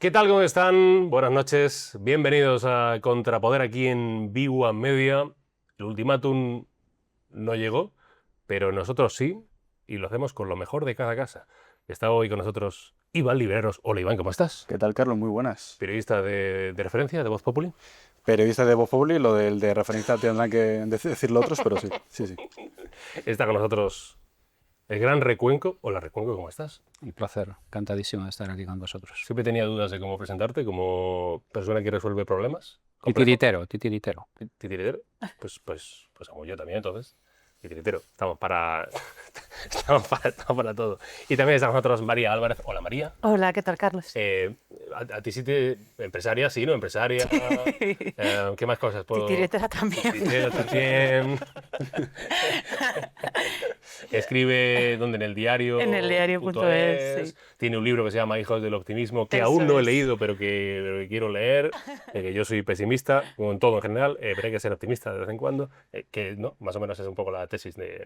¿Qué tal? ¿Cómo están? Buenas noches. Bienvenidos a Contrapoder aquí en B1 Media. El ultimátum no llegó, pero nosotros sí, y lo hacemos con lo mejor de cada casa. Está hoy con nosotros Iván Libereros. Hola Iván, ¿cómo estás? ¿Qué tal, Carlos? Muy buenas. Periodista de referencia de Voz Populi. Periodista de Voz Populi, lo del de referencia tendrán que decirlo otros, pero sí, sí. Está con nosotros el gran Recuenco. Hola Recuenco, ¿cómo estás? Un placer, encantadísimo de estar aquí con vosotros. Siempre tenía dudas de cómo presentarte, como persona que resuelve problemas. Titiritero, titiritero. ¿Titiritero? Pues como yo también, entonces. Titiritero. Estamos para todo. Y también estamos nosotros María Álvarez. Hola, María. Hola, ¿qué tal, Carlos? A ti sí te... Empresaria, sí, ¿no? Empresaria. ¿Qué más cosas puedo...? Titiritera también. Titiritera también. Escribe, ¿dónde? En el diario. En el diario.es, sí. Tiene un libro que se llama Hijos del Optimismo, que Eso aún no he es. leído, pero que quiero leer. Que yo soy pesimista, como en todo en general, pero hay que ser optimista de vez en cuando. Que no, más o menos es un poco la tesis de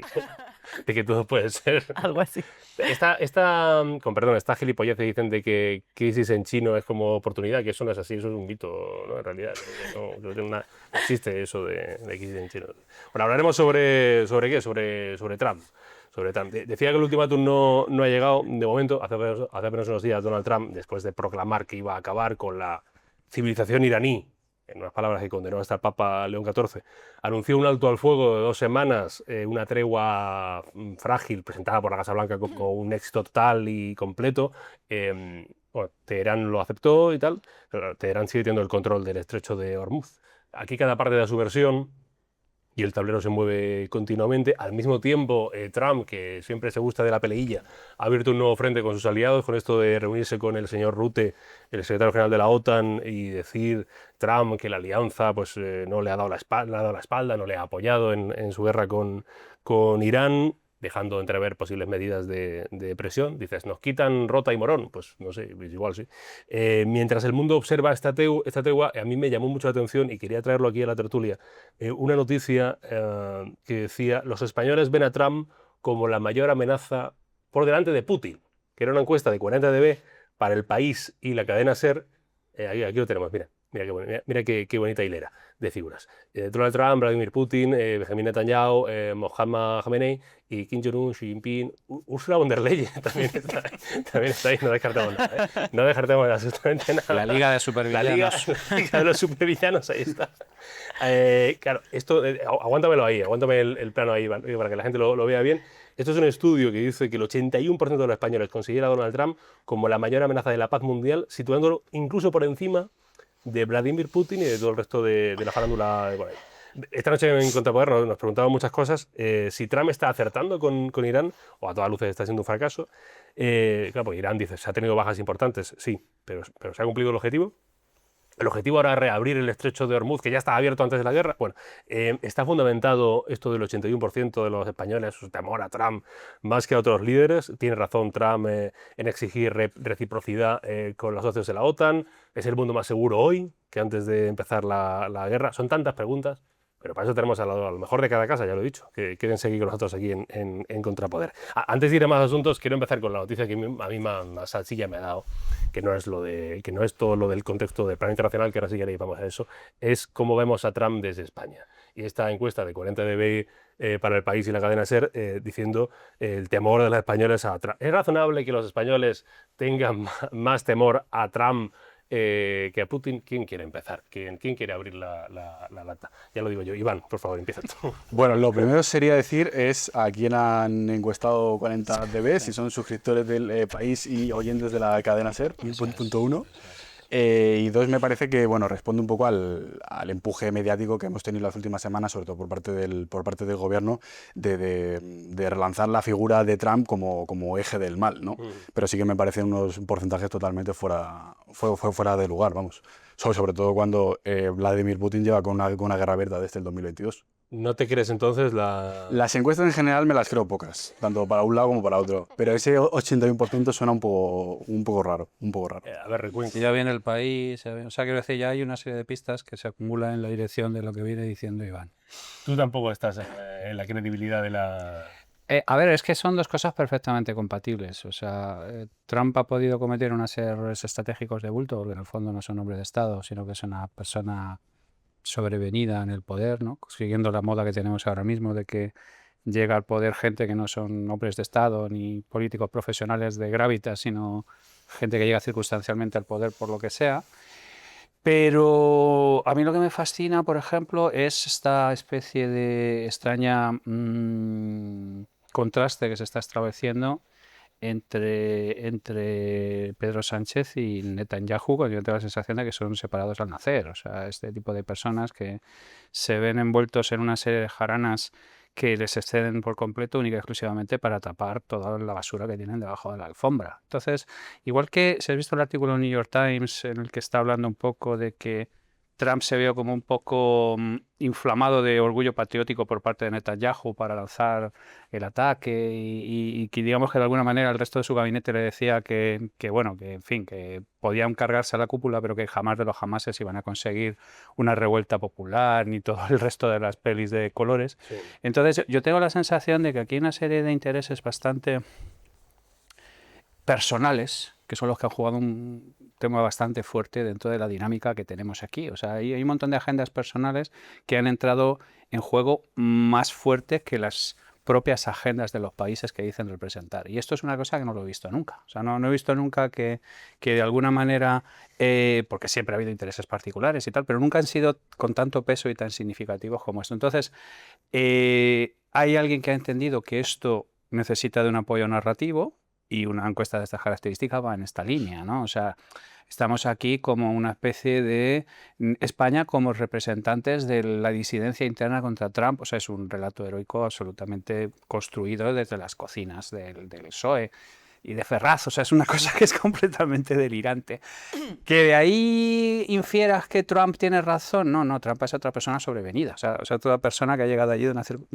que todo puede ser. Algo así. Con perdón, esta gilipollez que dicen de que crisis en chino es como oportunidad, que eso no es así, eso es un mito, ¿no? En realidad, no existe eso de crisis en chino. Bueno, hablaremos sobre qué, sobre Trump. Decía que el ultimátum no ha llegado, de momento, hace apenas unos días Donald Trump, después de proclamar que iba a acabar con la civilización iraní, en unas palabras que condenó hasta el Papa León XIV, anunció un alto al fuego de 2 semanas, una tregua frágil presentada por la Casa Blanca como un éxito total y completo. Bueno, Teherán lo aceptó y tal, pero Teherán sigue teniendo el control del estrecho de Hormuz. Aquí cada parte da su versión y el tablero se mueve continuamente. Al mismo tiempo, Trump, que siempre se gusta de la peleilla, ha abierto un nuevo frente con sus aliados, con esto de reunirse con el señor Rutte, el secretario general de la OTAN, y decir Trump que la alianza pues, no le ha dado la espalda, no le ha apoyado en su guerra con Irán, dejando entrever posibles medidas de presión. Dices, ¿nos quitan Rota y Morón? Pues no sé, pues igual sí. Mientras el mundo observa esta tregua, a mí me llamó mucho la atención y quería traerlo aquí a la tertulia, una noticia que decía, los españoles ven a Trump como la mayor amenaza por delante de Putin, que era una encuesta de 40dB para El País y la cadena SER. Aquí lo tenemos, mira qué bonita hilera de figuras. Donald Trump, Vladimir Putin, Benjamin Netanyahu, Mohammad Khamenei y Kim Jong-un, Xi Jinping, Ursula von der Leyen también está ahí, no descartemos nada. No descartemos absolutamente nada. La Liga de Supervillanos. La Liga de los Supervillanos, ahí está. Claro, esto, aguántame el plano ahí, para que la gente lo vea bien. Esto es un estudio que dice que el 81% de los españoles considera a Donald Trump como la mayor amenaza de la paz mundial, situándolo incluso por encima de Vladimir Putin y de todo el resto de la farándula de por ahí. Esta noche en Contrapoder nos preguntaban muchas cosas. Si Trump está acertando con Irán, o a todas luces está siendo un fracaso. Claro, porque Irán dice, se ha tenido bajas importantes, sí, pero ¿se ha cumplido el objetivo? El objetivo ahora es reabrir el estrecho de Hormuz, que ya estaba abierto antes de la guerra. Bueno, está fundamentado esto del 81% de los españoles, su temor a Trump, más que a otros líderes. Tiene razón Trump en exigir reciprocidad con los socios de la OTAN. ¿Es el mundo más seguro hoy que antes de empezar la guerra? Son tantas preguntas, pero para eso tenemos a lo mejor de cada casa, ya lo he dicho, que quieren seguir con nosotros aquí en Contrapoder. Antes de ir a más asuntos, quiero empezar con la noticia que a mí más salsilla me ha dado, que no es todo lo del contexto del plan internacional, que ahora sí que vamos a eso, es cómo vemos a Trump desde España. Y esta encuesta de 40dB para El País y la cadena SER diciendo el temor de los españoles a Trump. ¿Es razonable que los españoles tengan más temor a Trump que a Putin? ¿Quién quiere empezar? ¿Quién quiere abrir la lata? Ya lo digo yo. Iván, por favor, empieza tú. Bueno, lo primero sería decir es a quién han encuestado 40dB, si son suscriptores del País y oyentes de la cadena SER, punto uno. Y dos, me parece que bueno, responde un poco al empuje mediático que hemos tenido las últimas semanas, sobre todo por parte del gobierno, de relanzar la figura de Trump como eje del mal, ¿no? Pero sí que me parecen unos porcentajes totalmente fuera de lugar, vamos. Sobre todo cuando Vladimir Putin lleva con una guerra abierta desde el 2022. ¿No te crees entonces Las encuestas en general me las creo pocas, tanto para un lado como para otro, pero ese 81% suena un poco raro. A ver, recuento. Si ya viene El País, o sea, quiero decir, ya hay una serie de pistas que se acumulan en la dirección de lo que viene diciendo Iván. Tú tampoco estás en la credibilidad de la... A ver, es que son dos cosas perfectamente compatibles. O sea, Trump ha podido cometer una serie de errores estratégicos de bulto, porque en el fondo no es un hombre de Estado, sino que es una persona sobrevenida en el poder, ¿no? Siguiendo la moda que tenemos ahora mismo de que llega al poder gente que no son hombres de Estado ni políticos profesionales de gravitas, sino gente que llega circunstancialmente al poder por lo que sea. Pero a mí lo que me fascina, por ejemplo, es esta especie de extraña contraste que se está estableciendo entre Pedro Sánchez y Netanyahu, cuando yo tengo la sensación de que son separados al nacer. O sea, este tipo de personas que se ven envueltos en una serie de jaranas que les exceden por completo única y exclusivamente para tapar toda la basura que tienen debajo de la alfombra. Entonces, igual que si has visto el artículo del New York Times en el que está hablando un poco de que Trump se vio como un poco inflamado de orgullo patriótico por parte de Netanyahu para lanzar el ataque y que digamos que de alguna manera el resto de su gabinete le decía que bueno, que en fin, que podían cargarse a la cúpula, pero que jamás de los jamases iban a conseguir una revuelta popular ni todo el resto de las pelis de colores. Sí. Entonces yo tengo la sensación de que aquí hay una serie de intereses bastante personales, que son los que han jugado un tema bastante fuerte dentro de la dinámica que tenemos aquí. O sea, hay un montón de agendas personales que han entrado en juego más fuertes que las propias agendas de los países que dicen representar. Y esto es una cosa que no lo he visto nunca. O sea, no he visto nunca que de alguna manera, porque siempre ha habido intereses particulares y tal, pero nunca han sido con tanto peso y tan significativos como esto. Entonces, hay alguien que ha entendido que esto necesita de un apoyo narrativo, y una encuesta de estas características va en esta línea, ¿no? O sea, estamos aquí como una especie de España como representantes de la disidencia interna contra Trump. O sea, es un relato heroico absolutamente construido desde las cocinas del PSOE y de Ferraz. O sea, es una cosa que es completamente delirante. Que de ahí infieras que Trump tiene razón. No, Trump es otra persona sobrevenida. O sea, toda persona que ha llegado allí de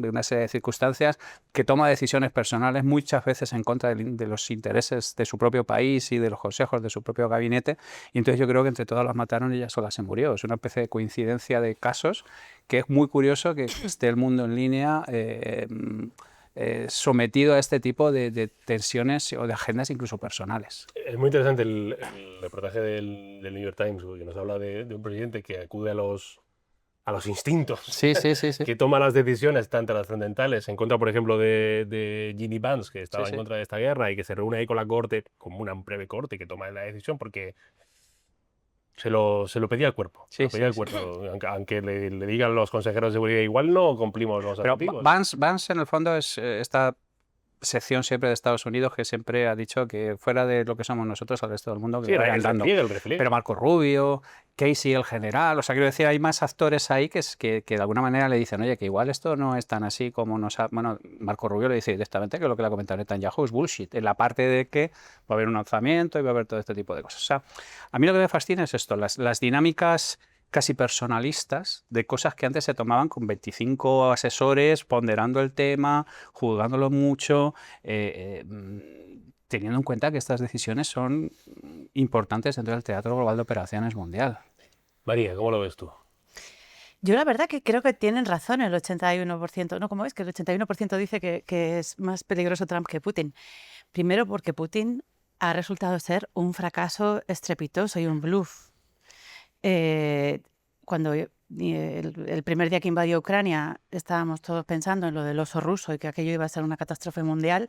una serie de circunstancias, que toma decisiones personales muchas veces en contra de los intereses de su propio país y de los consejos de su propio gabinete. Y entonces yo creo que entre todas las mataron y ella sola se murió. Es una especie de coincidencia de casos que es muy curioso que esté el mundo en línea sometido a este tipo de tensiones o de agendas incluso personales. Es muy interesante el reportaje del New York Times, que nos habla de un presidente que acude a los instintos, Sí. que toma las decisiones tan trascendentales en contra, por ejemplo, de Ginny Vance, que estaba en contra de esta guerra y que se reúne ahí con la corte, como una breve corte, que toma la decisión porque se lo pedía el cuerpo. Aunque le digan los consejeros de seguridad, igual no cumplimos los objetivos. Vance en el fondo es esta sección siempre de Estados Unidos que siempre ha dicho que fuera de lo que somos nosotros al resto del mundo que vayan dando. Pero Marco Rubio, Casey el general, o sea, quiero decir, hay más actores ahí que de alguna manera le dicen, oye, que igual esto no es tan así como nos ha... Bueno, Marco Rubio le dice directamente que lo que le ha comentado Netanyahu es bullshit, en la parte de que va a haber un lanzamiento y va a haber todo este tipo de cosas. O sea, a mí lo que me fascina es esto, las dinámicas casi personalistas de cosas que antes se tomaban con 25 asesores, ponderando el tema, juzgándolo mucho, teniendo en cuenta que estas decisiones son importantes dentro del teatro global de operaciones mundial. María, ¿cómo lo ves tú? Yo la verdad que creo que tienen razón el 81%. ¿No? ¿Cómo es? Que el 81% dice que es más peligroso Trump que Putin. Primero porque Putin ha resultado ser un fracaso estrepitoso y un bluff. Cuando el primer día que invadió Ucrania estábamos todos pensando en lo del oso ruso y que aquello iba a ser una catástrofe mundial,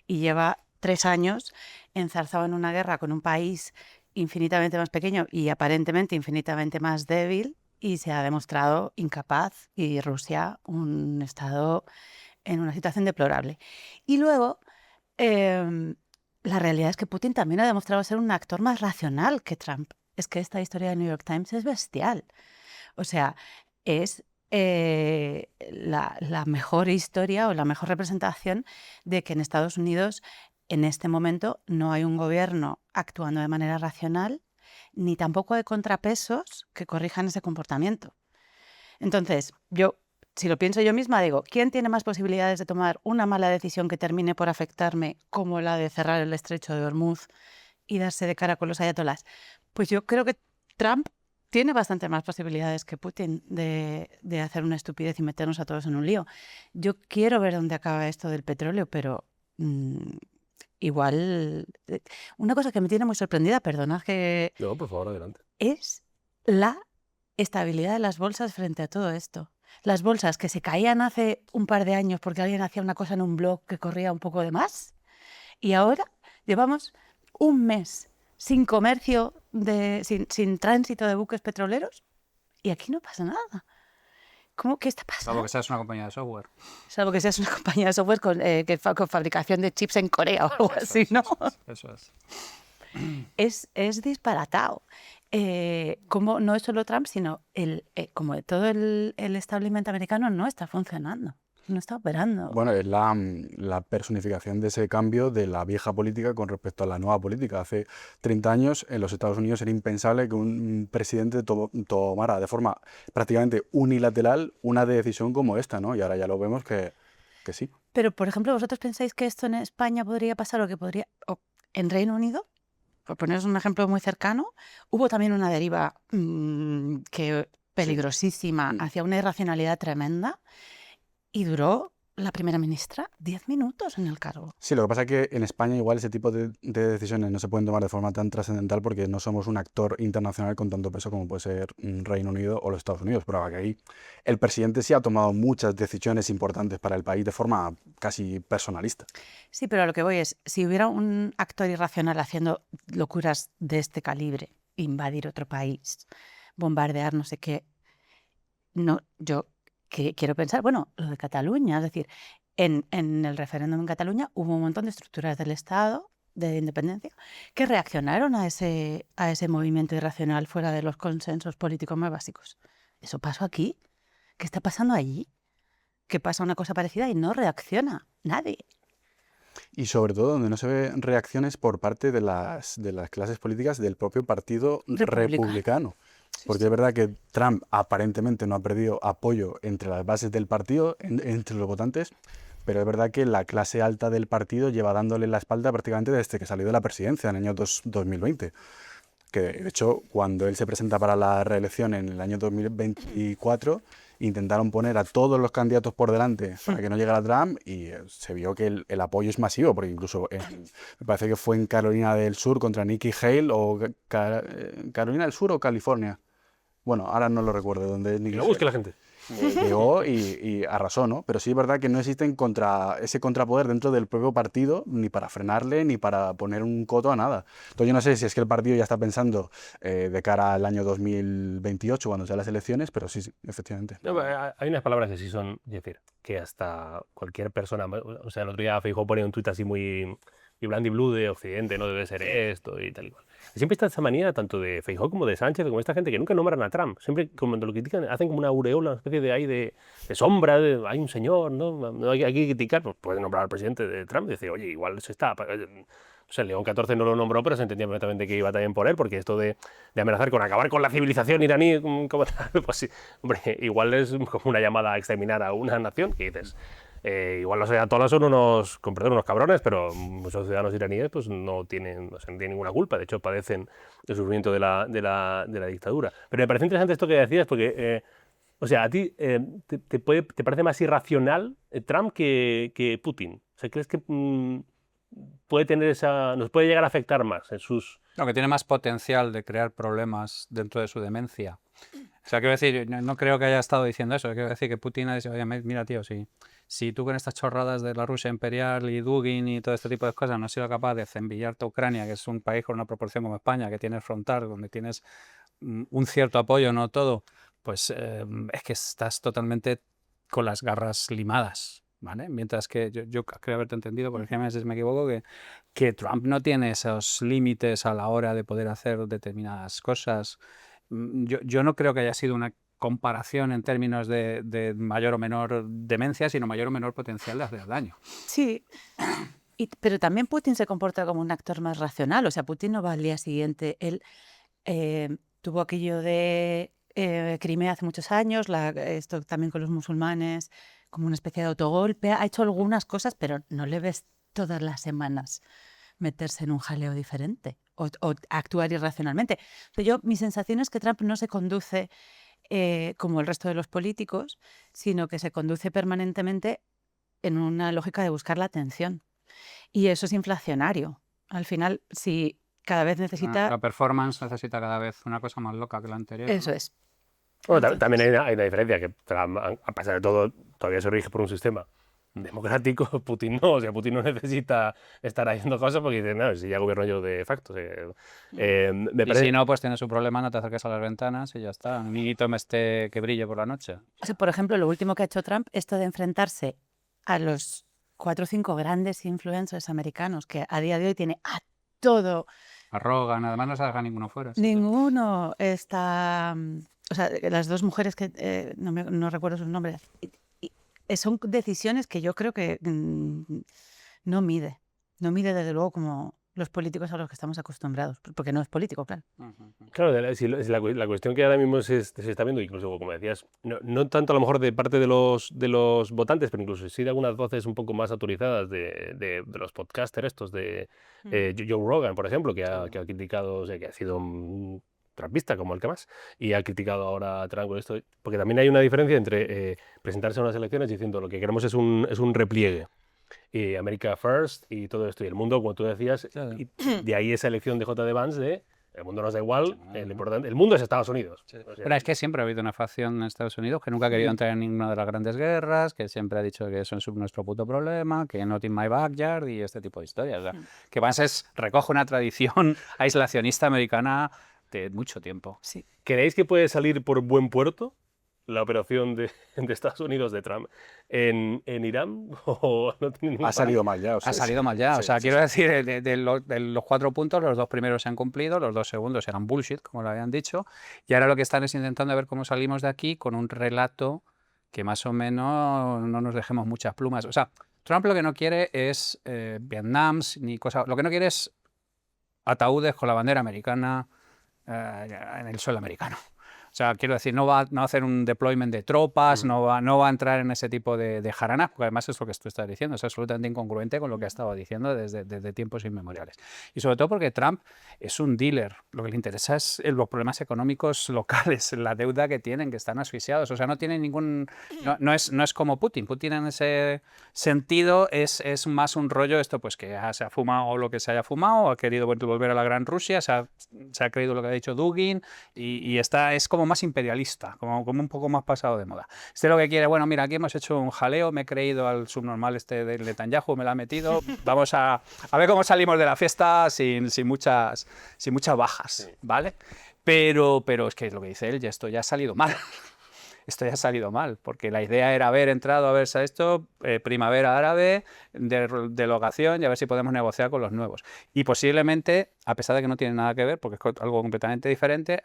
y lleva 3 años enzarzado en una guerra con un país infinitamente más pequeño y aparentemente infinitamente más débil, y se ha demostrado incapaz, y Rusia un estado en una situación deplorable. Y luego la realidad es que Putin también ha demostrado ser un actor más racional que Trump. Es que esta historia de New York Times es bestial. O sea, es la mejor historia o la mejor representación de que en Estados Unidos en este momento no hay un gobierno actuando de manera racional, ni tampoco hay contrapesos que corrijan ese comportamiento. Entonces, si lo pienso yo misma, digo, ¿quién tiene más posibilidades de tomar una mala decisión que termine por afectarme, como la de cerrar el estrecho de Hormuz y darse de cara con los ayatolás? Pues yo creo que Trump tiene bastante más posibilidades que Putin de hacer una estupidez y meternos a todos en un lío. Yo quiero ver dónde acaba esto del petróleo, pero igual... Una cosa que me tiene muy sorprendida, perdonad que... No, por favor, adelante. es la estabilidad de las bolsas frente a todo esto. Las bolsas que se caían hace un par de años porque alguien hacía una cosa en un blog que corría un poco de más, y ahora llevamos un mes sin comercio, sin tránsito de buques petroleros, y aquí no pasa nada. ¿Qué está pasando? Salvo que seas una compañía de software. Salvo que seas una compañía de software con fabricación de chips en Corea o algo así, ¿no? Eso es. Es disparatado. Como no es solo Trump, sino como todo el establishment americano no está funcionando, no está operando. Bueno, es la personificación de ese cambio de la vieja política con respecto a la nueva política. Hace 30 años en los Estados Unidos era impensable que un presidente tomara de forma prácticamente unilateral una decisión como esta, ¿no? Y ahora ya lo vemos que sí. Pero, por ejemplo, ¿vosotros pensáis que esto en España podría pasar o en Reino Unido? Por poneros un ejemplo muy cercano, hubo también una deriva peligrosísima hacia una irracionalidad tremenda y duró la primera ministra 10 minutos en el cargo. Sí, lo que pasa es que en España igual ese tipo de decisiones no se pueden tomar de forma tan trascendental porque no somos un actor internacional con tanto peso como puede ser Reino Unido o los Estados Unidos. Pero aquí el presidente sí ha tomado muchas decisiones importantes para el país de forma casi personalista. Sí, pero a lo que voy es, si hubiera un actor irracional haciendo locuras de este calibre, invadir otro país, bombardear no sé qué, no, yo quiero pensar, bueno, lo de Cataluña, es decir, en el referéndum en Cataluña hubo un montón de estructuras del Estado de independencia que reaccionaron a ese movimiento irracional fuera de los consensos políticos más básicos. ¿Eso pasó aquí? ¿Qué está pasando allí? Que pasa una cosa parecida y no reacciona nadie. Y sobre todo donde no se ve reacciones por parte de las clases políticas del propio partido republicano. Porque es verdad que Trump aparentemente no ha perdido apoyo entre las bases del partido, entre los votantes, pero es verdad que la clase alta del partido lleva dándole la espalda prácticamente desde que salió de la presidencia en el año 2020. Que de hecho, cuando él se presenta para la reelección en el año 2024, intentaron poner a todos los candidatos por delante para que no llegara Trump y se vio que el apoyo es masivo, porque incluso me parece que fue en Carolina del Sur contra Nikki Haley o Carolina del Sur o California. Bueno, ahora no lo recuerdo dónde es Nikki Que lo Haley. busque la gente. Llegó y arrasó, ¿no? Pero sí es verdad que no existe ese contrapoder dentro del propio partido, ni para frenarle, ni para poner un coto a nada. Entonces yo no sé si es que el partido ya está pensando de cara al año 2028, cuando sean las elecciones, pero sí, efectivamente. No, hay unas palabras que sí son, es decir, que hasta cualquier persona, o sea, el otro día Feijóo ponía un tuit así muy bland y blue de Occidente, no debe ser esto y tal y cual. Y siempre está esa manía tanto de Feijóo como de Sánchez, como esta gente que nunca nombran a Trump. Siempre cuando lo critican hacen como una aureola, una especie de sombra, hay un señor, no hay que criticar, pues pueden nombrar al presidente de Trump y decir, oye, igual se está... O sea, León XIV no lo nombró, pero se entendía perfectamente que iba también por él, porque esto de amenazar con acabar con la civilización iraní, como tal, pues sí, hombre, igual es como una llamada a exterminar a una nación, que dices... igual los ayatolás son unos cabrones, pero muchos ciudadanos iraníes pues no tienen ninguna culpa. De hecho, padecen el sufrimiento de la dictadura. Pero me parece interesante esto que decías, porque, o sea, a ti te parece más irracional Trump que Putin. O sea, ¿crees que nos puede llegar a afectar más en sus... No, que tiene más potencial de crear problemas dentro de su demencia. O sea, quiero decir, no creo que haya estado diciendo eso. Quiero decir que Putin ha dicho, oye, mira, tío, si tú con estas chorradas de la Rusia imperial y Dugin y todo este tipo de cosas no has sido capaz de zembillarte a Ucrania, que es un país con una proporción como España, que tienes frontal, donde tienes un cierto apoyo, no todo, pues es que estás totalmente con las garras limadas, ¿vale? Mientras que yo creo haberte entendido, corrígeme si me equivoco, que Trump no tiene esos límites a la hora de poder hacer determinadas cosas. Yo no creo que haya sido una comparación en términos de mayor o menor demencia, sino mayor o menor potencial de hacer daño. Sí, pero también Putin se comporta como un actor más racional. O sea, Putin no va al día siguiente. Él tuvo aquello de Crimea hace muchos años, esto también con los musulmanes, como una especie de autogolpe. Ha hecho algunas cosas, pero no le ves todas las semanas meterse en un jaleo diferente. o actuar irracionalmente. Pero mi sensación es que Trump no se conduce como el resto de los políticos, sino que se conduce permanentemente en una lógica de buscar la atención. Y eso es inflacionario. Al final, si cada vez necesita... La performance necesita cada vez una cosa más loca que la anterior. Eso ¿no? es. Bueno, Entonces- también hay una diferencia, que Trump, a pesar de todo, todavía se rige por un sistema democrático. Putin no, o sea, Putin no necesita estar haciendo cosas porque dice, no, si ya gobierno yo de facto. O sea, me Y parece... si no, pues tiene su problema, no te acerques a las ventanas y ya está. Ni tomes té que brille por la noche. O sea, por ejemplo, lo último que ha hecho Trump, esto de enfrentarse a los 4 o 5 grandes influencers americanos, que a día de hoy tiene a todo. A Rogan, además no se deja ninguno fuera. sí. Ninguno está... O sea, las dos mujeres que no recuerdo sus nombres. Son decisiones que yo creo que no mide. No mide desde luego como los políticos a los que estamos acostumbrados. Porque no es político, claro. Claro, si la cuestión que ahora mismo se está viendo, incluso como decías, no tanto a lo mejor de parte de los votantes, pero incluso sí de algunas voces un poco más autorizadas de los podcasters estos, de Joe Rogan, por ejemplo, que ha criticado, o sea, que ha sido un trampista como el que más, y ha criticado ahora a Trump con esto, porque también hay una diferencia entre presentarse a unas elecciones diciendo lo que queremos es un repliegue. Y America First y todo esto. Y el mundo, como tú decías, Claro. y de ahí esa elección de J.D. Vance de el mundo nos da igual, lo importante, el mundo es Estados Unidos. O sea, Pero es que siempre ha habido una facción en Estados Unidos que nunca ha querido entrar en ninguna de las grandes guerras, que siempre ha dicho que eso es nuestro puto problema, que not in my backyard y este tipo de historias. O sea, que Vance recoge una tradición aislacionista americana de mucho tiempo. Sí. ¿creéis que puede salir por buen puerto la operación de Estados Unidos de Trump en Irán? ¿O no tiene ningún Ha salido mal ya. O sea, Ha salido mal ya. O sí, sea, sí, quiero decir, de los 4 puntos, los 2 primeros se han cumplido, los 2 segundos eran bullshit, como lo habían dicho, y ahora lo que están es intentando ver cómo salimos de aquí con un relato que más o menos no nos dejemos muchas plumas. O sea, Trump lo que no quiere es Vietnam ni cosas. Lo que no quiere es ataúdes con la bandera americana en el suelo americano. O sea, quiero decir, no va a hacer un deployment de tropas, no va a entrar en ese tipo de jaranas, porque además es lo que tú estás diciendo, es absolutamente incongruente con lo que ha estado diciendo desde tiempos inmemoriales. Y sobre todo porque Trump es un dealer, lo que le interesa es los problemas económicos locales, la deuda que tienen, que están asfixiados, o sea, no tiene ningún... No es como Putin. Putin en ese sentido es más un rollo esto, pues que se ha fumado lo que se haya fumado, ha querido volver a la gran Rusia, se ha creído lo que ha dicho Dugin y es como más imperialista, como un poco más pasado de moda. Lo que quiere, bueno, mira, aquí hemos hecho un jaleo, me he creído al subnormal este del Netanyahu, me lo ha metido, vamos a ver cómo salimos de la fiesta sin muchas bajas, ¿vale? Pero es que lo que dice él, esto ya ha salido mal. Esto ya ha salido mal, porque la idea era haber entrado a ver esto, primavera árabe, derogación, y a ver si podemos negociar con los nuevos. Y posiblemente, a pesar de que no tiene nada que ver, porque es algo completamente diferente,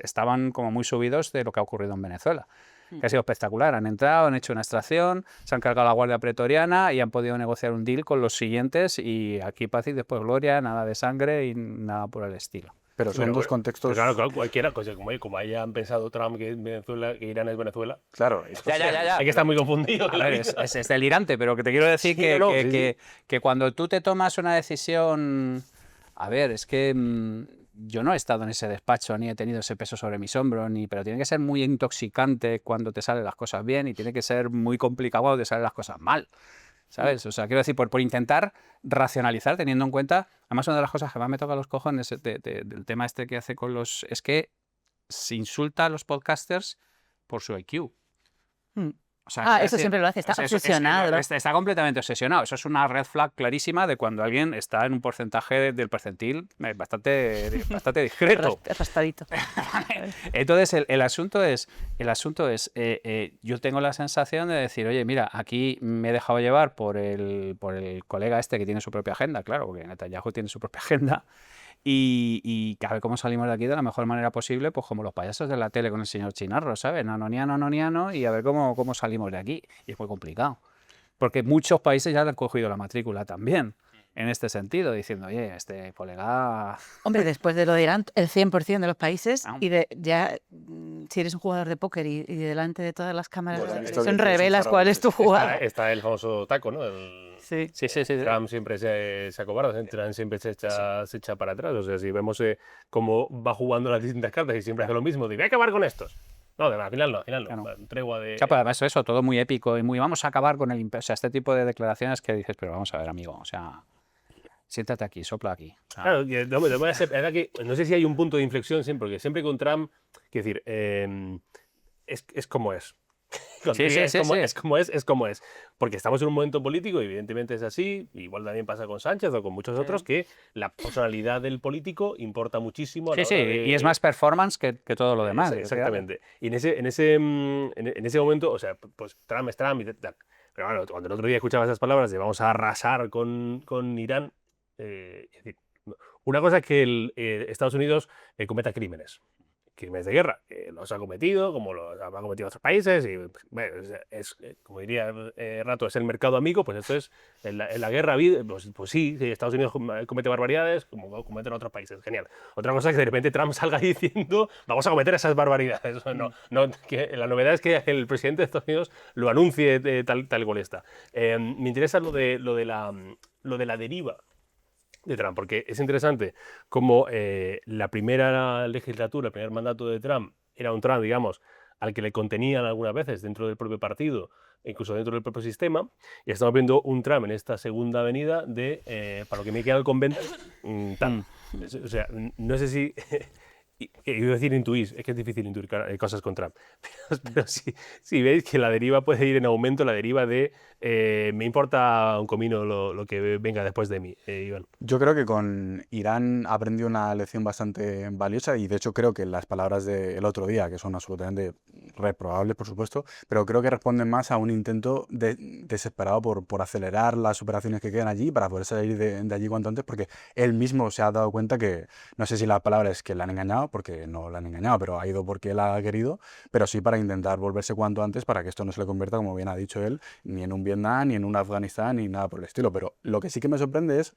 estaban como muy subidos de lo que ha ocurrido en Venezuela. Que ha sido espectacular. Han entrado, han hecho una extracción, se han cargado la Guardia Pretoriana y han podido negociar un deal con los siguientes, y aquí paz y después gloria, nada de sangre y nada por el estilo. Pero son dos contextos. Pero claro, cualquiera, como hayan pensado Trump que Irán es Venezuela. Claro, Ya. Hay que estar muy confundido. A ver, es delirante, pero que te quiero decir que cuando tú te tomas una decisión... A ver, es que yo no he estado en ese despacho, ni he tenido ese peso sobre mis hombros, pero tiene que ser muy intoxicante cuando te salen las cosas bien y tiene que ser muy complicado cuando te salen las cosas mal. ¿Sabes? O sea, quiero decir, por intentar racionalizar, teniendo en cuenta, además una de las cosas que más me toca los cojones del tema este que hace con los... es que se insulta a los podcasters por su IQ. O sea, eso siempre lo hace, está obsesionado. Está completamente obsesionado. Eso es una red flag clarísima de cuando alguien está en un porcentaje del percentil bastante discreto. Arrastradito. Entonces, el asunto es, yo tengo la sensación de decir, oye, mira, aquí me he dejado llevar por el colega este que tiene su propia agenda, claro, porque Netanyahu tiene su propia agenda, y a ver cómo salimos de aquí de la mejor manera posible, pues como los payasos de la tele con el señor Chinarro, ¿sabes? Nanoniano, y a ver cómo salimos de aquí. Y es muy complicado, porque muchos países ya le han cogido la matrícula también, en este sentido, diciendo, oye, este colega... Hombre, después de lo de Irán, el 100% de los países, y ya si eres un jugador de póker y delante de todas las cámaras Bueno, de esto televisión que es un revelas cuál faraón, es tu sí, sí. jugada. Está el famoso taco, ¿no? Sí. Sí, sí, sí. Trump siempre se acobarda, Trump siempre se echa para atrás. O sea, si vemos cómo va jugando las distintas cartas y siempre hace lo mismo, dice, voy a acabar con estos. No, al final no, Claro. tregua de... Claro, pero además eso, todo muy épico y muy vamos a acabar con el imperio. O sea, este tipo de declaraciones que dices, pero vamos a ver, amigo, o sea, siéntate aquí, sopla aquí. O sea, Claro, que, no, de verdad que no sé si hay un punto de inflexión siempre, porque siempre con Trump, quiero decir, es como es. Sí, sí, sí, sí. Es como es. Porque estamos en un momento político, y evidentemente es así, igual también pasa con Sánchez o con muchos otros, que la personalidad del político importa muchísimo a la sí, hora sí, de... y es más performance que todo lo demás. Exactamente. Y en ese momento, o sea, pues Trump es Trump y tal. Pero bueno, cuando el otro día escuchaba esas palabras de vamos a arrasar con Irán, es decir, una cosa es que Estados Unidos cometa crímenes de guerra, que los ha cometido, como los ha cometido otros países, y bueno, como diría Rato, es el mercado amigo, pues esto es en la guerra, pues sí, Estados Unidos comete barbaridades, como cometen otros países, genial. Otra cosa es que de repente Trump salga diciendo, vamos a cometer esas barbaridades. La novedad es que el presidente de Estados Unidos lo anuncie tal cual está. Me interesa lo de la deriva de Trump, porque es interesante cómo la primera legislatura, el primer mandato de Trump era un Trump, digamos, al que le contenían algunas veces dentro del propio partido, incluso dentro del propio sistema, y estamos viendo un Trump en esta segunda venida de, para lo que me queda el convento, tal. O sea, no sé si... Iba a decir intuís, es que es difícil intuir cosas con Trump, pero si veis que la deriva puede ir en aumento, la deriva de me importa un comino lo que venga después de mí, Iván. Yo creo que con Irán aprendió una lección bastante valiosa y de hecho creo que las palabras del otro día, que son absolutamente reprobables por supuesto, pero creo que responden más a un intento desesperado por acelerar las operaciones que quedan allí para poder salir de allí cuanto antes, porque él mismo se ha dado cuenta que, no sé si la palabra es que le han engañado, porque no le han engañado, pero ha ido porque él ha querido, pero sí para intentar volverse cuanto antes para que esto no se le convierta, como bien ha dicho él, ni en un Vietnam, ni en un Afganistán, ni nada por el estilo. Pero lo que sí que me sorprende es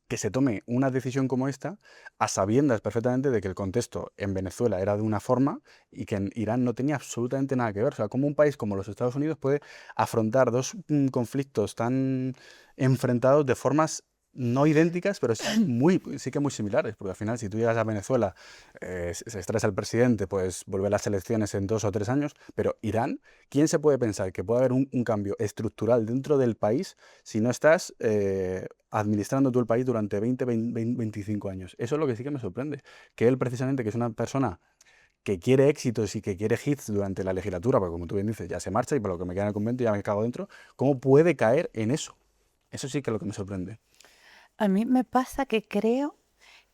que se tome una decisión como esta a sabiendas perfectamente de que el contexto en Venezuela era de una forma y que en Irán no tenía absolutamente nada que ver. O sea, cómo un país como los Estados Unidos puede afrontar dos conflictos tan enfrentados de formas no idénticas, pero sí que muy similares, porque al final si tú llegas a Venezuela, se extraes al presidente, pues vuelve a las elecciones en 2 o 3 años, pero Irán, ¿quién se puede pensar que puede haber un cambio estructural dentro del país si no estás administrando tú el país durante 25 años? Eso es lo que sí que me sorprende, que él precisamente, que es una persona que quiere éxitos y que quiere hits durante la legislatura, porque como tú bien dices, ya se marcha y por lo que me queda en el convento ya me cago dentro, ¿cómo puede caer en eso? Eso sí que es lo que me sorprende. A mí me pasa que creo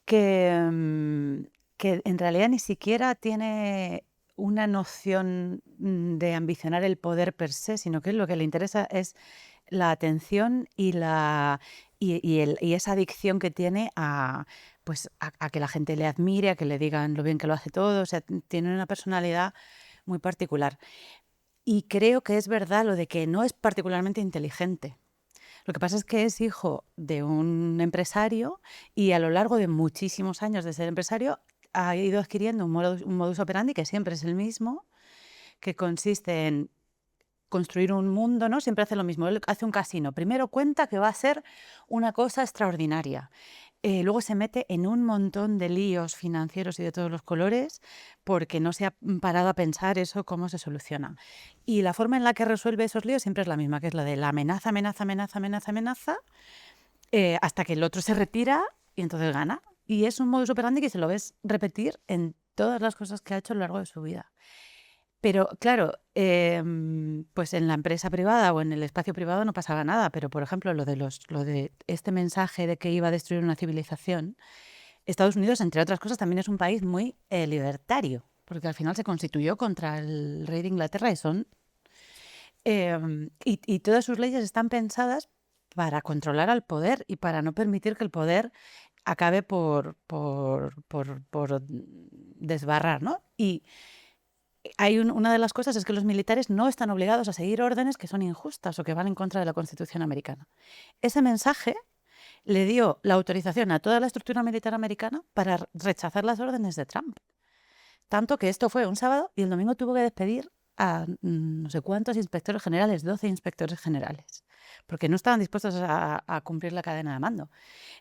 que en realidad ni siquiera tiene una noción de ambicionar el poder per se, sino que lo que le interesa es la atención y esa adicción que tiene pues, a que la gente le admire, a que le digan lo bien que lo hace todo. O sea, tiene una personalidad muy particular. Y creo que es verdad lo de que no es particularmente inteligente. Lo que pasa es que es hijo de un empresario y a lo largo de muchísimos años de ser empresario ha ido adquiriendo un modus operandi que siempre es el mismo, que consiste en construir un mundo, ¿no? Siempre hace lo mismo. Él hace un casino. Primero cuenta que va a ser una cosa extraordinaria. Luego se mete en un montón de líos financieros y de todos los colores porque no se ha parado a pensar eso, cómo se soluciona. Y la forma en la que resuelve esos líos siempre es la misma, que es la de la amenaza, hasta que el otro se retira y entonces gana. Y es un modus operandi que se lo ves repetir en todas las cosas que ha hecho a lo largo de su vida. Pero claro, pues en la empresa privada o en el espacio privado no pasaba nada, pero por ejemplo lo de este mensaje de que iba a destruir una civilización, Estados Unidos, entre otras cosas, también es un país muy libertario, porque al final se constituyó contra el rey de Inglaterra y todas sus leyes están pensadas para controlar al poder y para no permitir que el poder acabe por desbarrar, ¿no? Y una de las cosas es que los militares no están obligados a seguir órdenes que son injustas o que van en contra de la Constitución americana. Ese mensaje le dio la autorización a toda la estructura militar americana para rechazar las órdenes de Trump. Tanto que esto fue un sábado y el domingo tuvo que despedir a no sé cuántos inspectores generales, 12 inspectores generales, porque no estaban dispuestos a cumplir la cadena de mando.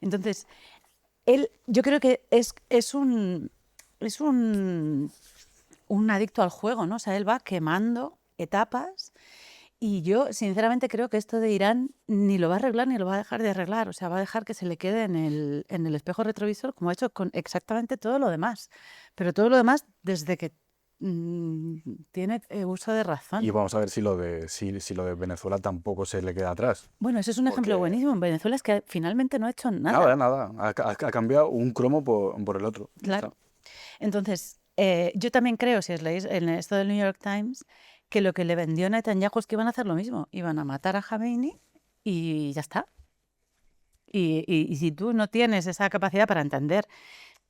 Entonces, yo creo que es un adicto al juego, ¿no? O sea, él va quemando etapas y yo sinceramente creo que esto de Irán ni lo va a arreglar ni lo va a dejar de arreglar. O sea, va a dejar que se le quede en el espejo retrovisor como ha hecho con exactamente todo lo demás. Pero todo lo demás desde que tiene uso de razón. Y vamos a ver si lo de Venezuela tampoco se le queda atrás. Bueno, ese es un ejemplo Porque- buenísimo. En Venezuela es que finalmente no ha hecho nada. Nada. Ha cambiado un cromo por el otro. Ya Claro. está. Entonces, yo también creo, si os leéis en esto del New York Times, que lo que le vendió Netanyahu es que iban a hacer lo mismo. Iban a matar a Khamenei y ya está. Y si tú no tienes esa capacidad para entender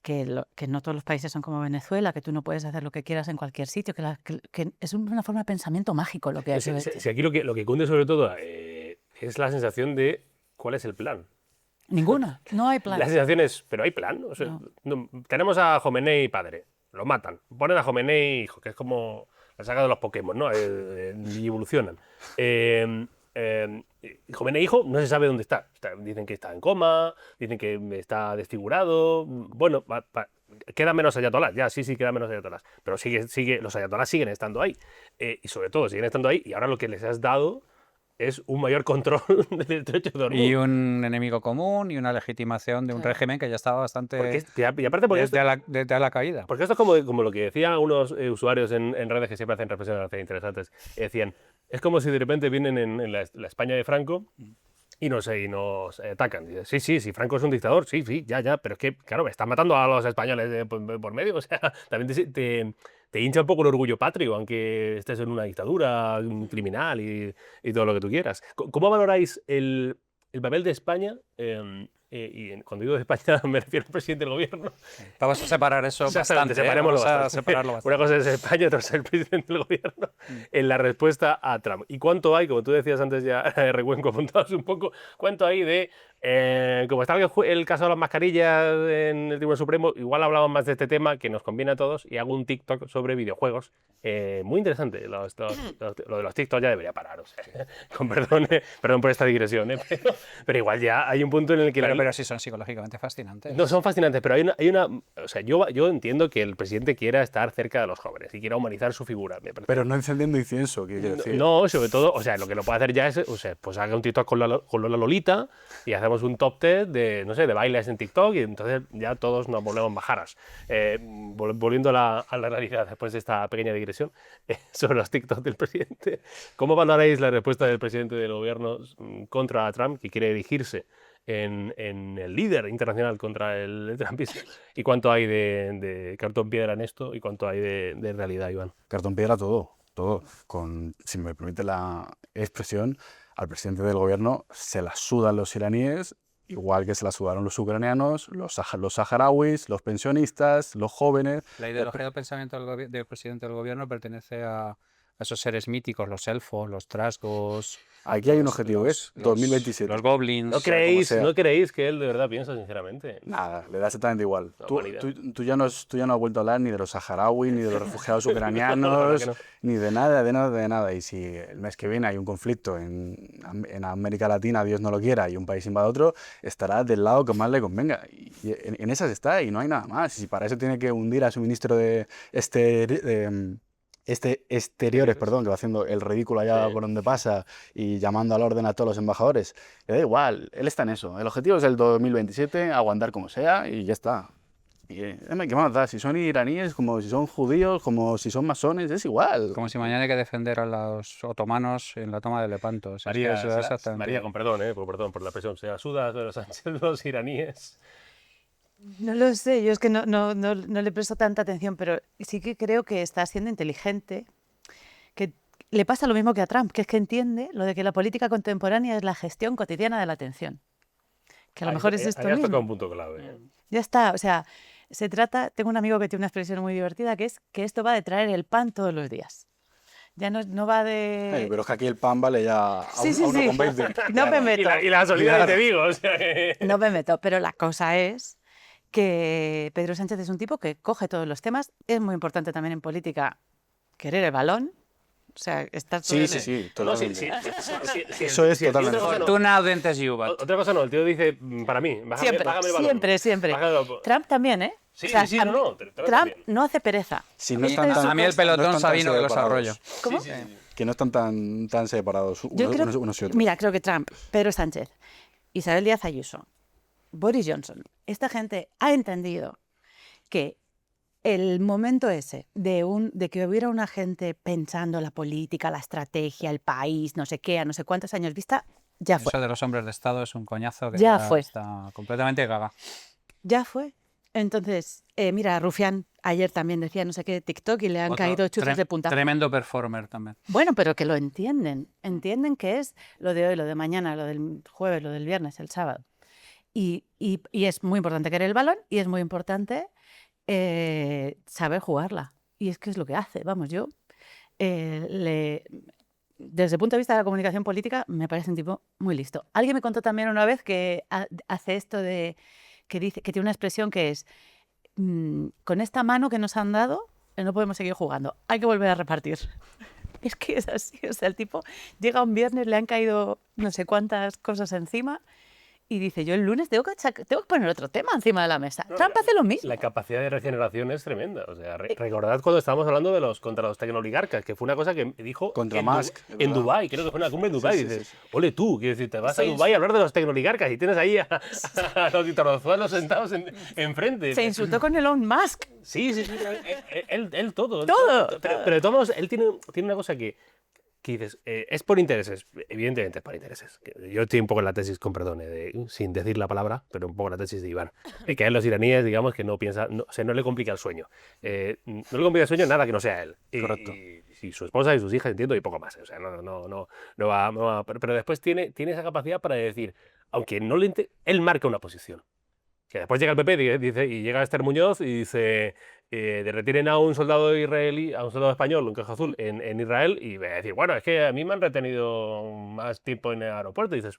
que no todos los países son como Venezuela, que tú no puedes hacer lo que quieras en cualquier sitio, que es una forma de pensamiento mágico lo que ha hecho este. Si aquí lo que cunde sobre todo es la sensación de cuál es el plan. Ninguna, no hay plan. La sensación es, pero hay plan. O sea, tenemos a Jomenei padre, lo matan. Ponen a Jomenei hijo, que es como la saga de los Pokémon, ¿no? Y evolucionan. Jomenei hijo no se sabe dónde está. Dicen que está en coma, dicen que está desfigurado. Bueno, queda menos ayatolás, ya sí queda menos ayatolás. Pero los ayatolás siguen estando ahí. Y sobre todo siguen estando ahí. Y ahora lo que les has dado es un mayor control del estrecho de Hormuz. Y un enemigo común y una legitimación de un régimen que ya estaba bastante Y aparte porque desde la caída. porque esto es como lo que decían algunos usuarios en redes que siempre hacen reflexiones interesantes. Decían, es como si de repente vienen en la España de Franco y nos atacan. Y dices, sí, Franco es un dictador, sí, ya, pero es que, claro, están matando a los españoles por medio. O sea, también te hincha un poco el orgullo patrio, aunque estés en una dictadura, un criminal y todo lo que tú quieras. ¿Cómo valoráis el papel de España? Cuando digo de España me refiero al presidente del gobierno. Vamos a separar eso Exactamente, bastante. separémoslo Vamos a bastante. separarlo bastante. Una cosa es España, otra es el presidente del gobierno en la respuesta a Trump. ¿Y cuánto hay, como tú decías antes ya, Recuenco, apuntabas un poco, cuánto hay de, como está el caso de las mascarillas en el Tribunal Supremo, igual hablamos más de este tema que nos conviene a todos y hago un TikTok sobre videojuegos. Muy interesante, lo de los TikTok ya debería parar, o sea, con perdón por esta digresión, pero igual ya hay un punto en el que... Pero sí son psicológicamente fascinantes. No, son fascinantes, pero hay una o sea, yo entiendo que el presidente quiera estar cerca de los jóvenes y quiera humanizar su figura. Pero no encendiendo incienso, ¿qué quiero decir? No, sobre todo, o sea, lo que lo puede hacer ya es, o sea, pues haga un TikTok con Lola Lolita y hacemos un top 10 de, no sé, de bailes en TikTok y entonces ya todos nos volvemos majaras. Volviendo a la realidad después de esta pequeña digresión sobre los TikTok del presidente, ¿cómo valoráis la respuesta del presidente del gobierno contra Trump, que quiere erigirse en el líder internacional contra el trumpismo? ¿Y cuánto hay de cartón piedra en esto y cuánto hay de realidad, Iván? Cartón piedra todo. Si me permite la expresión, al presidente del gobierno se la sudan los iraníes, igual que se la sudaron los ucranianos, los saharauis, los pensionistas, los jóvenes. La ideología del pensamiento del presidente del gobierno pertenece a esos seres míticos, los elfos, los trasgos. Aquí hay un objetivo, es 2027. Los goblins. ¿No creéis que él de verdad piensa sinceramente? Nada, le da exactamente igual. La Tú humanidad. ya no has vuelto a hablar ni de los saharauis, ni de los refugiados ucranianos, no. ni de nada. Y si el mes que viene hay un conflicto en América Latina, Dios no lo quiera, y un país invade a otro, estará del lado que más le convenga. Y en esas está, y no hay nada más. Y si para eso tiene que hundir a su ministro de exteriores, perdón, que va haciendo el ridículo allá por donde pasa y llamando al orden a todos los embajadores, le da igual, él está en eso. El objetivo es el 2027, aguantar como sea y ya está. Y, ¿qué más da? Si son iraníes, como si son judíos, como si son masones, es igual. Como si mañana hay que defender a los otomanos en la toma de Lepanto. O sea, María, es que eso es exactamente... María, con perdón, por la presión, se la suda de los iraníes. No lo sé, yo es que no le presto tanta atención, pero sí que creo que está siendo inteligente, que le pasa lo mismo que a Trump, que es que entiende lo de que la política contemporánea es la gestión cotidiana de la atención. Que a lo mejor es esto Ahí has tocado mismo. un punto clave. Ya está, o sea, se trata, tengo un amigo que tiene una expresión muy divertida, que es que esto va de traer el pan todos los días. Ya no va de... Pero es que aquí el pan vale ya a Sí, 1,20. No me meto. Y la gasolina te digo, o sea que... No me meto, pero la cosa es que Pedro Sánchez es un tipo que coge todos los temas. Es muy importante también en política querer el balón. O sea, estar todo Sí, No, sí, totalmente. sí, Eso es sí, el tío totalmente otra cosa no. Fortuna audentes iubat. Otra cosa no, el tío dice, para mí, bájame el balón. Siempre. Bájamelo. Trump también, ¿eh? Sí, O sea, sí, a no, mí- no, Trump Trump también. no hace pereza. Sí, A no mí, están tan- a mí el no pelotón están tan Sabino que los separados. arrolla. ¿Cómo? Que no están tan separados Yo creo, unos y otros. mira, creo que Trump, Pedro Sánchez, Isabel Díaz Ayuso, Boris Johnson, esta gente ha entendido que el momento ese de que hubiera una gente pensando la política, la estrategia, el país, no sé qué, a no sé cuántos años vista, ya fue. Eso de los hombres de Estado es un coñazo que Ya fue. está completamente gaga. Ya fue. Entonces, mira, Rufián ayer también decía no sé qué de TikTok y le han Otro caído chuzos de punta. Tremendo performer también. Bueno, pero que lo entienden. Entienden que es lo de hoy, lo de mañana, lo del jueves, lo del viernes, el sábado. Y es muy importante querer el balón y es muy importante saber jugarla. Y es que es lo que hace. Vamos, yo, desde el punto de vista de la comunicación política, me parece un tipo muy listo. Alguien me contó también una vez que hace esto de, que dice, que tiene una expresión que es, con esta mano que nos han dado, no podemos seguir jugando. Hay que volver a repartir. Es que es así. O sea, el tipo llega un viernes, le han caído no sé cuántas cosas encima. Y dice, yo el lunes tengo que poner otro tema encima de la mesa. No, Trump hace lo mismo. La capacidad de regeneración es tremenda. O sea, recordad cuando estábamos hablando de contra los tecnoligarcas, que fue una cosa que dijo Contra en, Musk, es en verdad. Dubái, creo que fue una cumbre en Dubái. sí, Dices, sí. ole tú, quiero decir, te vas a Dubái a hablar de los tecnoligarcas y tienes ahí a los dictatorzuelos sentados enfrente. Se insultó con Elon Musk. Sí, él todo. Todo. Pero de todos modos, él tiene una cosa que dices, es por intereses, evidentemente es por intereses. Yo estoy un poco en la tesis, con perdón, sin decir la palabra, pero un poco en la tesis de Iván, que a él los iraníes, digamos, que no piensa, o sea, no le complica el sueño. No le complica el sueño nada que no sea él. Correcto. Y su esposa y sus hijas, entiendo, y poco más. O sea, no va, pero después tiene esa capacidad para decir, aunque no le él marca una posición. Que después llega el PP dice, y llega Esther Muñoz y dice, retiren a un soldado israelí, a un soldado español, un caja azul, en Israel, y va a decir, bueno, es que a mí me han retenido más tiempo en el aeropuerto. Y dices,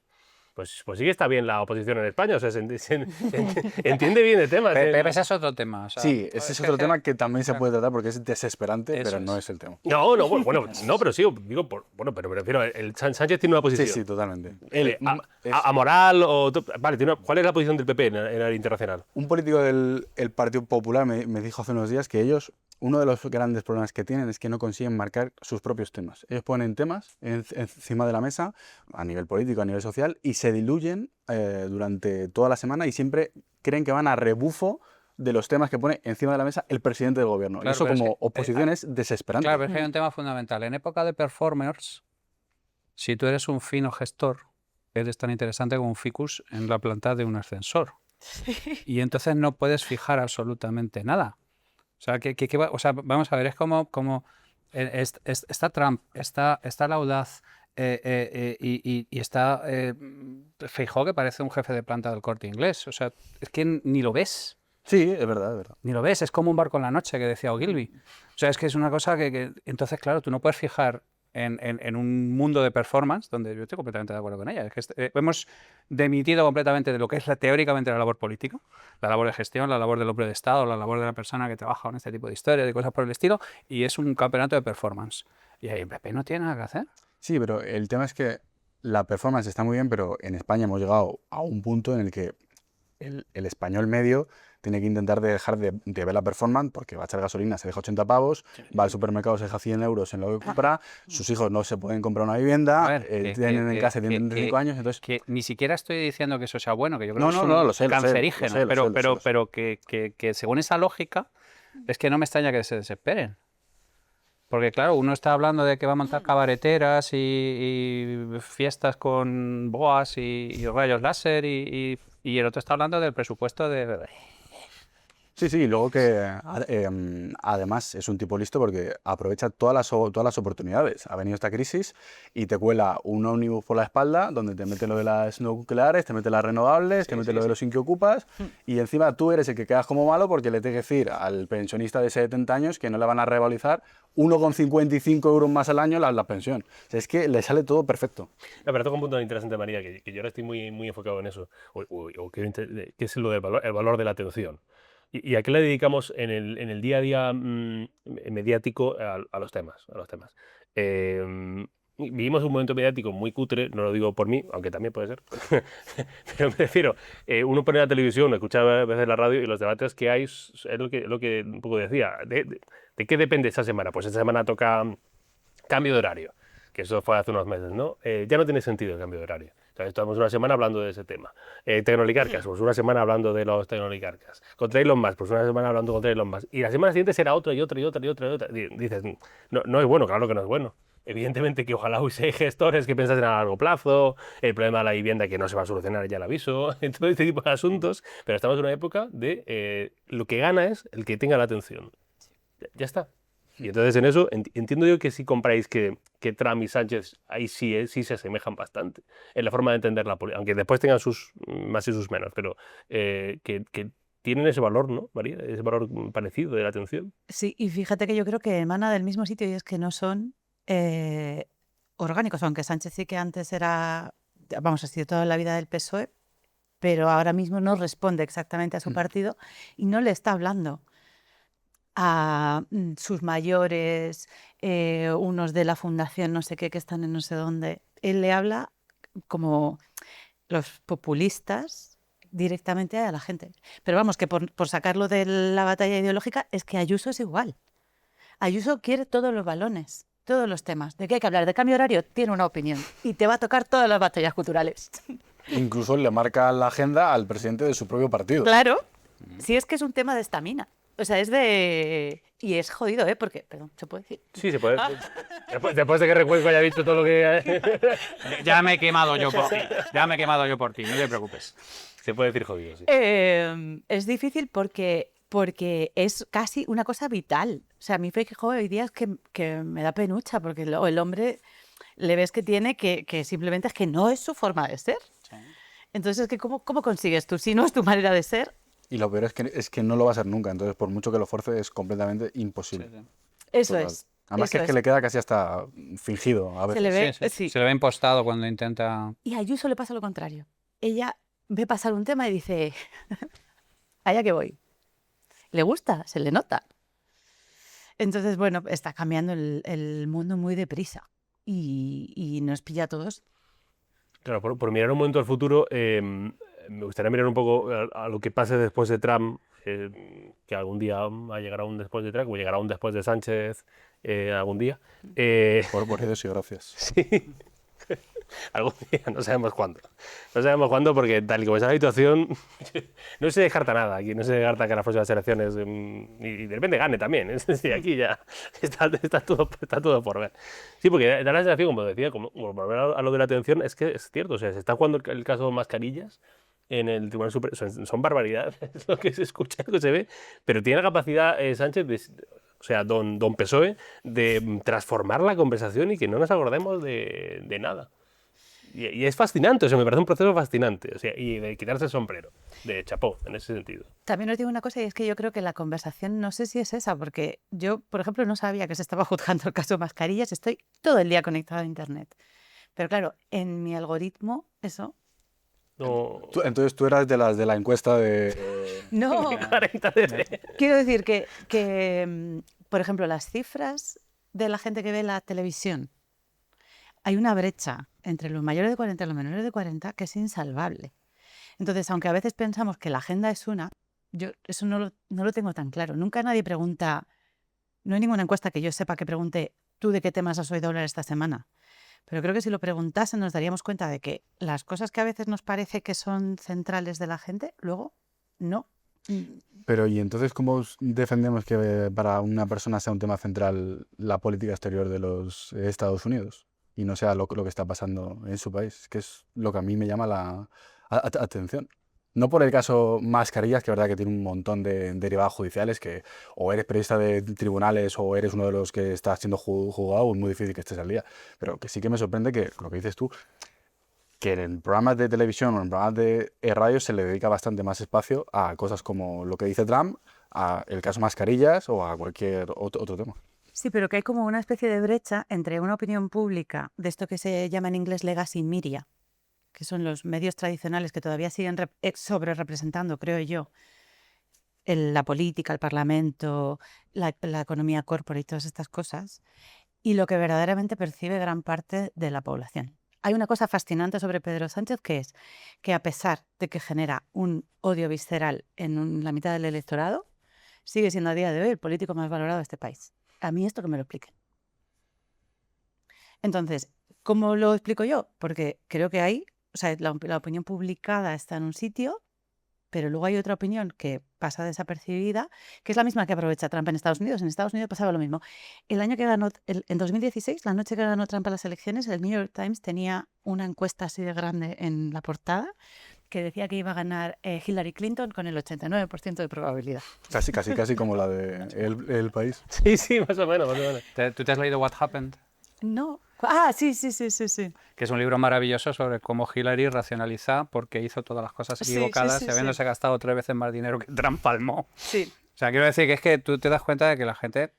pues sí que está bien la oposición en España, o sea, se entiende bien el tema. Pero ese es otro tema. O sea, Sí, ese es otro tema que también se puede tratar porque es desesperante, Eso pero no es. es el tema. No, bueno, no, pero sí, digo, bueno, pero me refiero, el Sánchez tiene una posición. Sí, totalmente. Amoral o... Vale, ¿cuál es la posición del PP en el internacional? Un político del Partido Popular me dijo hace unos días que ellos, uno de los grandes problemas que tienen es que no consiguen marcar sus propios temas. Ellos ponen temas encima de la mesa, a nivel político, a nivel social, y se diluyen durante toda la semana y siempre creen que van a rebufo de los temas que pone encima de la mesa el presidente del gobierno. Claro, y eso pero es como que, oposición es desesperante. Claro, pero es que hay un tema fundamental. En época de performers, si tú eres un fino gestor, eres tan interesante como un ficus en la planta de un ascensor. Y entonces no puedes fijar absolutamente nada. O sea, o sea, vamos a ver, es como está Trump, está la audaz y está Feijóo, que parece un jefe de planta del Corte Inglés. O sea, es que ni lo ves. Sí, es verdad, es verdad. Ni lo ves, es como un barco en la noche que decía Ogilvy. O sea, es que es una cosa que entonces, claro, tú no puedes fijar en un mundo de performance, donde yo estoy completamente de acuerdo con ella. Es que hemos dimitido completamente de lo que es teóricamente la labor política, la labor de gestión, la labor del hombre de Estado, la labor de la persona que trabaja en este tipo de historias, de cosas por el estilo, y es un campeonato de performance. Y ahí el PP no tiene nada que hacer. Sí, pero el tema es que la performance está muy bien, pero en España hemos llegado a un punto en el que el español medio tiene que intentar dejar de ver la performance porque va a echar gasolina, se deja 80 pavos, va al supermercado, se deja 100 euros en lo que compra, sus hijos no se pueden comprar una vivienda, A ver, tienen en casa, tienen 35 años, entonces... Que ni siquiera estoy diciendo que eso sea bueno, que yo creo que es No, un lo sé, cancerígeno, lo sé. pero que según esa lógica, es que no me extraña que se desesperen. Porque claro, uno está hablando de que va a montar cabareteras y fiestas con boas y rayos láser y el otro está hablando del presupuesto de... Sí, sí, y luego que además es un tipo listo porque aprovecha todas las oportunidades. Ha venido esta crisis y te cuela un ómnibus por la espalda donde te mete lo de las nucleares, te mete las renovables, te mete lo de los inquiocupas y encima tú eres el que quedas como malo porque le tienes que decir al pensionista de 70 años que no le van a revalorizar 1,55 euros más al año la pensión. O sea, es que le sale todo perfecto. No, pero toca un punto interesante, María, que yo ahora estoy muy enfocado en eso, o que es lo del valor, el valor de la atención. ¿Y a qué le dedicamos en el día a día mediático a los temas? Vivimos un momento mediático muy cutre, no lo digo por mí, aunque también puede ser, pero me refiero, uno pone la televisión, escucha a veces la radio y los debates que hay es lo que un poco decía. ¿De qué depende esa semana? Pues esta semana toca cambio de horario, que eso fue hace unos meses, ¿no? Ya no tiene sentido el cambio de horario. Entonces, estamos una semana hablando de ese tema. Tecnolicarcas, pues una semana hablando de los tecnolicarcas. Contra Elon Musk, pues una semana hablando contra Elon Musk. Y la semana siguiente será otra y otra y otra y otra y otra. Dices, no es bueno, claro que no es bueno. Evidentemente que ojalá hubiese gestores que pensasen a largo plazo, el problema de la vivienda que no se va a solucionar, ya lo aviso, todo este tipo de asuntos, pero estamos en una época de lo que gana es el que tenga la atención. Ya está. Y entonces en eso entiendo yo que si compráis que Trump y Sánchez ahí sí se asemejan bastante en la forma de entender la política, aunque después tengan sus más y sus menos, pero que tienen ese valor, ¿no, María? Ese valor parecido de la atención. Sí, y fíjate que yo creo que emana del mismo sitio y es que no son orgánicos, aunque Sánchez sí que antes era, vamos, ha sido toda la vida del PSOE, pero ahora mismo no responde exactamente a su partido y no le está hablando a sus mayores, unos de la fundación no sé qué, que están en no sé dónde. Él le habla como los populistas directamente a la gente. Pero vamos, que por sacarlo de la batalla ideológica, es que Ayuso es igual. Ayuso quiere todos los balones, todos los temas. ¿De qué hay que hablar? De cambio horario, tiene una opinión. Y te va a tocar todas las batallas culturales. Incluso le marca la agenda al presidente de su propio partido. Claro, si es que es un tema de estamina. O sea, es de... Y es jodido, ¿eh? Porque, perdón, ¿se puede decir? Sí, se puede. Después de que Recuenco haya visto todo lo que... Ya me he quemado yo por ti. Ya me he quemado yo por ti, no te preocupes. Se puede decir jodido, sí. Es difícil porque es casi una cosa vital. O sea, a mí Feijóo hoy día es que me da penucha porque el hombre le ves que tiene que simplemente es que no es su forma de ser. Sí. Entonces, es que ¿cómo consigues tú? Si no es tu manera de ser. Y lo peor es que no lo va a ser nunca, entonces por mucho que lo fuerce es completamente imposible. Sí, sí. Eso Total. es. Además eso que le queda casi hasta fingido a veces. Se le ve, Sí, sí. sí. Se le ve impostado cuando intenta... Y a Ayuso le pasa lo contrario. Ella ve pasar un tema y dice, allá que voy. Le gusta, se le nota. Entonces, bueno, está cambiando el mundo muy deprisa y nos pilla a todos. Claro, por mirar un momento al futuro, me gustaría mirar un poco a lo que pase después de Trump, que algún día llegará un después de Trump, o llegará un después de Sánchez algún día. Por Dios y gracias. Sí, algún día, no sabemos cuándo. No sabemos cuándo porque tal y como está la situación, no se descarta nada aquí, no se descarta que en las próximas elecciones, y de repente gane también, es decir, aquí ya está todo por ver. Sí, porque da la sensación, como decía, como volver a lo de la atención, es que es cierto, o sea, se está jugando el caso Mascarillas en el Tribunal Supremo, son barbaridades lo que se escucha, lo que se ve, pero tiene la capacidad Sánchez o sea, don PSOE, de transformar la conversación y que no nos acordemos de nada. Y es fascinante, o sea, me parece un proceso fascinante, o sea, y de quitarse el sombrero, de chapó, en ese sentido. También os digo una cosa y es que yo creo que la conversación, no sé si es esa, porque yo, por ejemplo, no sabía que se estaba juzgando el caso Mascarillas, estoy todo el día conectada a Internet. Pero claro, en mi algoritmo, eso... No, Entonces tú eras de las de la encuesta de... No, 40 de... quiero decir por ejemplo, las cifras de la gente que ve la televisión, hay una brecha entre los mayores de 40 y los menores de 40 que es insalvable. Entonces, aunque a veces pensamos que la agenda es una, yo eso no lo tengo tan claro. Nunca nadie pregunta, no hay ninguna encuesta que yo sepa que pregunte, ¿tú de qué temas has oído hablar esta semana? Pero creo que si lo preguntasen nos daríamos cuenta de que las cosas que a veces nos parece que son centrales de la gente, luego no. Pero ¿y entonces cómo defendemos que para una persona sea un tema central la política exterior de los Estados Unidos? Y no sea lo que está pasando en su país, que es lo que a mí me llama la atención. No por el caso Mascarillas, que es verdad que tiene un montón de derivados judiciales, que o eres periodista de tribunales o eres uno de los que está siendo juzgado, es muy difícil que estés al día. Pero que sí que me sorprende que, lo que dices tú, que en programas de televisión o en programas de radio se le dedica bastante más espacio a cosas como lo que dice Trump, a el caso Mascarillas o a cualquier otro tema. Sí, pero que hay como una especie de brecha entre una opinión pública de esto que se llama en inglés legacy media, que son los medios tradicionales que todavía siguen sobre representando, creo yo, la política, el parlamento, la economía corporate y todas estas cosas, y lo que verdaderamente percibe gran parte de la población. Hay una cosa fascinante sobre Pedro Sánchez, que es que a pesar de que genera un odio visceral en la mitad del electorado, sigue siendo a día de hoy el político más valorado de este país. A mí esto que me lo expliquen. Entonces, ¿cómo lo explico yo? Porque creo que hay, o sea, la opinión publicada está en un sitio, pero luego hay otra opinión que pasa desapercibida, que es la misma que aprovecha Trump en Estados Unidos. En Estados Unidos pasaba lo mismo. El año que ganó, en 2016, la noche que ganó Trump a las elecciones, el New York Times tenía una encuesta así de grande en la portada que decía que iba a ganar Hillary Clinton con el 89% de probabilidad. Casi como la de El País. Sí, sí, más o menos, más o menos. ¿Tú te has leído What Happened? No. Ah, sí. Que es un libro maravilloso sobre cómo Hillary racionaliza porque hizo todas las cosas equivocadas y habiéndose gastado 3 veces más dinero que Trump palmó. Sí. O sea, quiero decir que es que tú te das cuenta de que la gente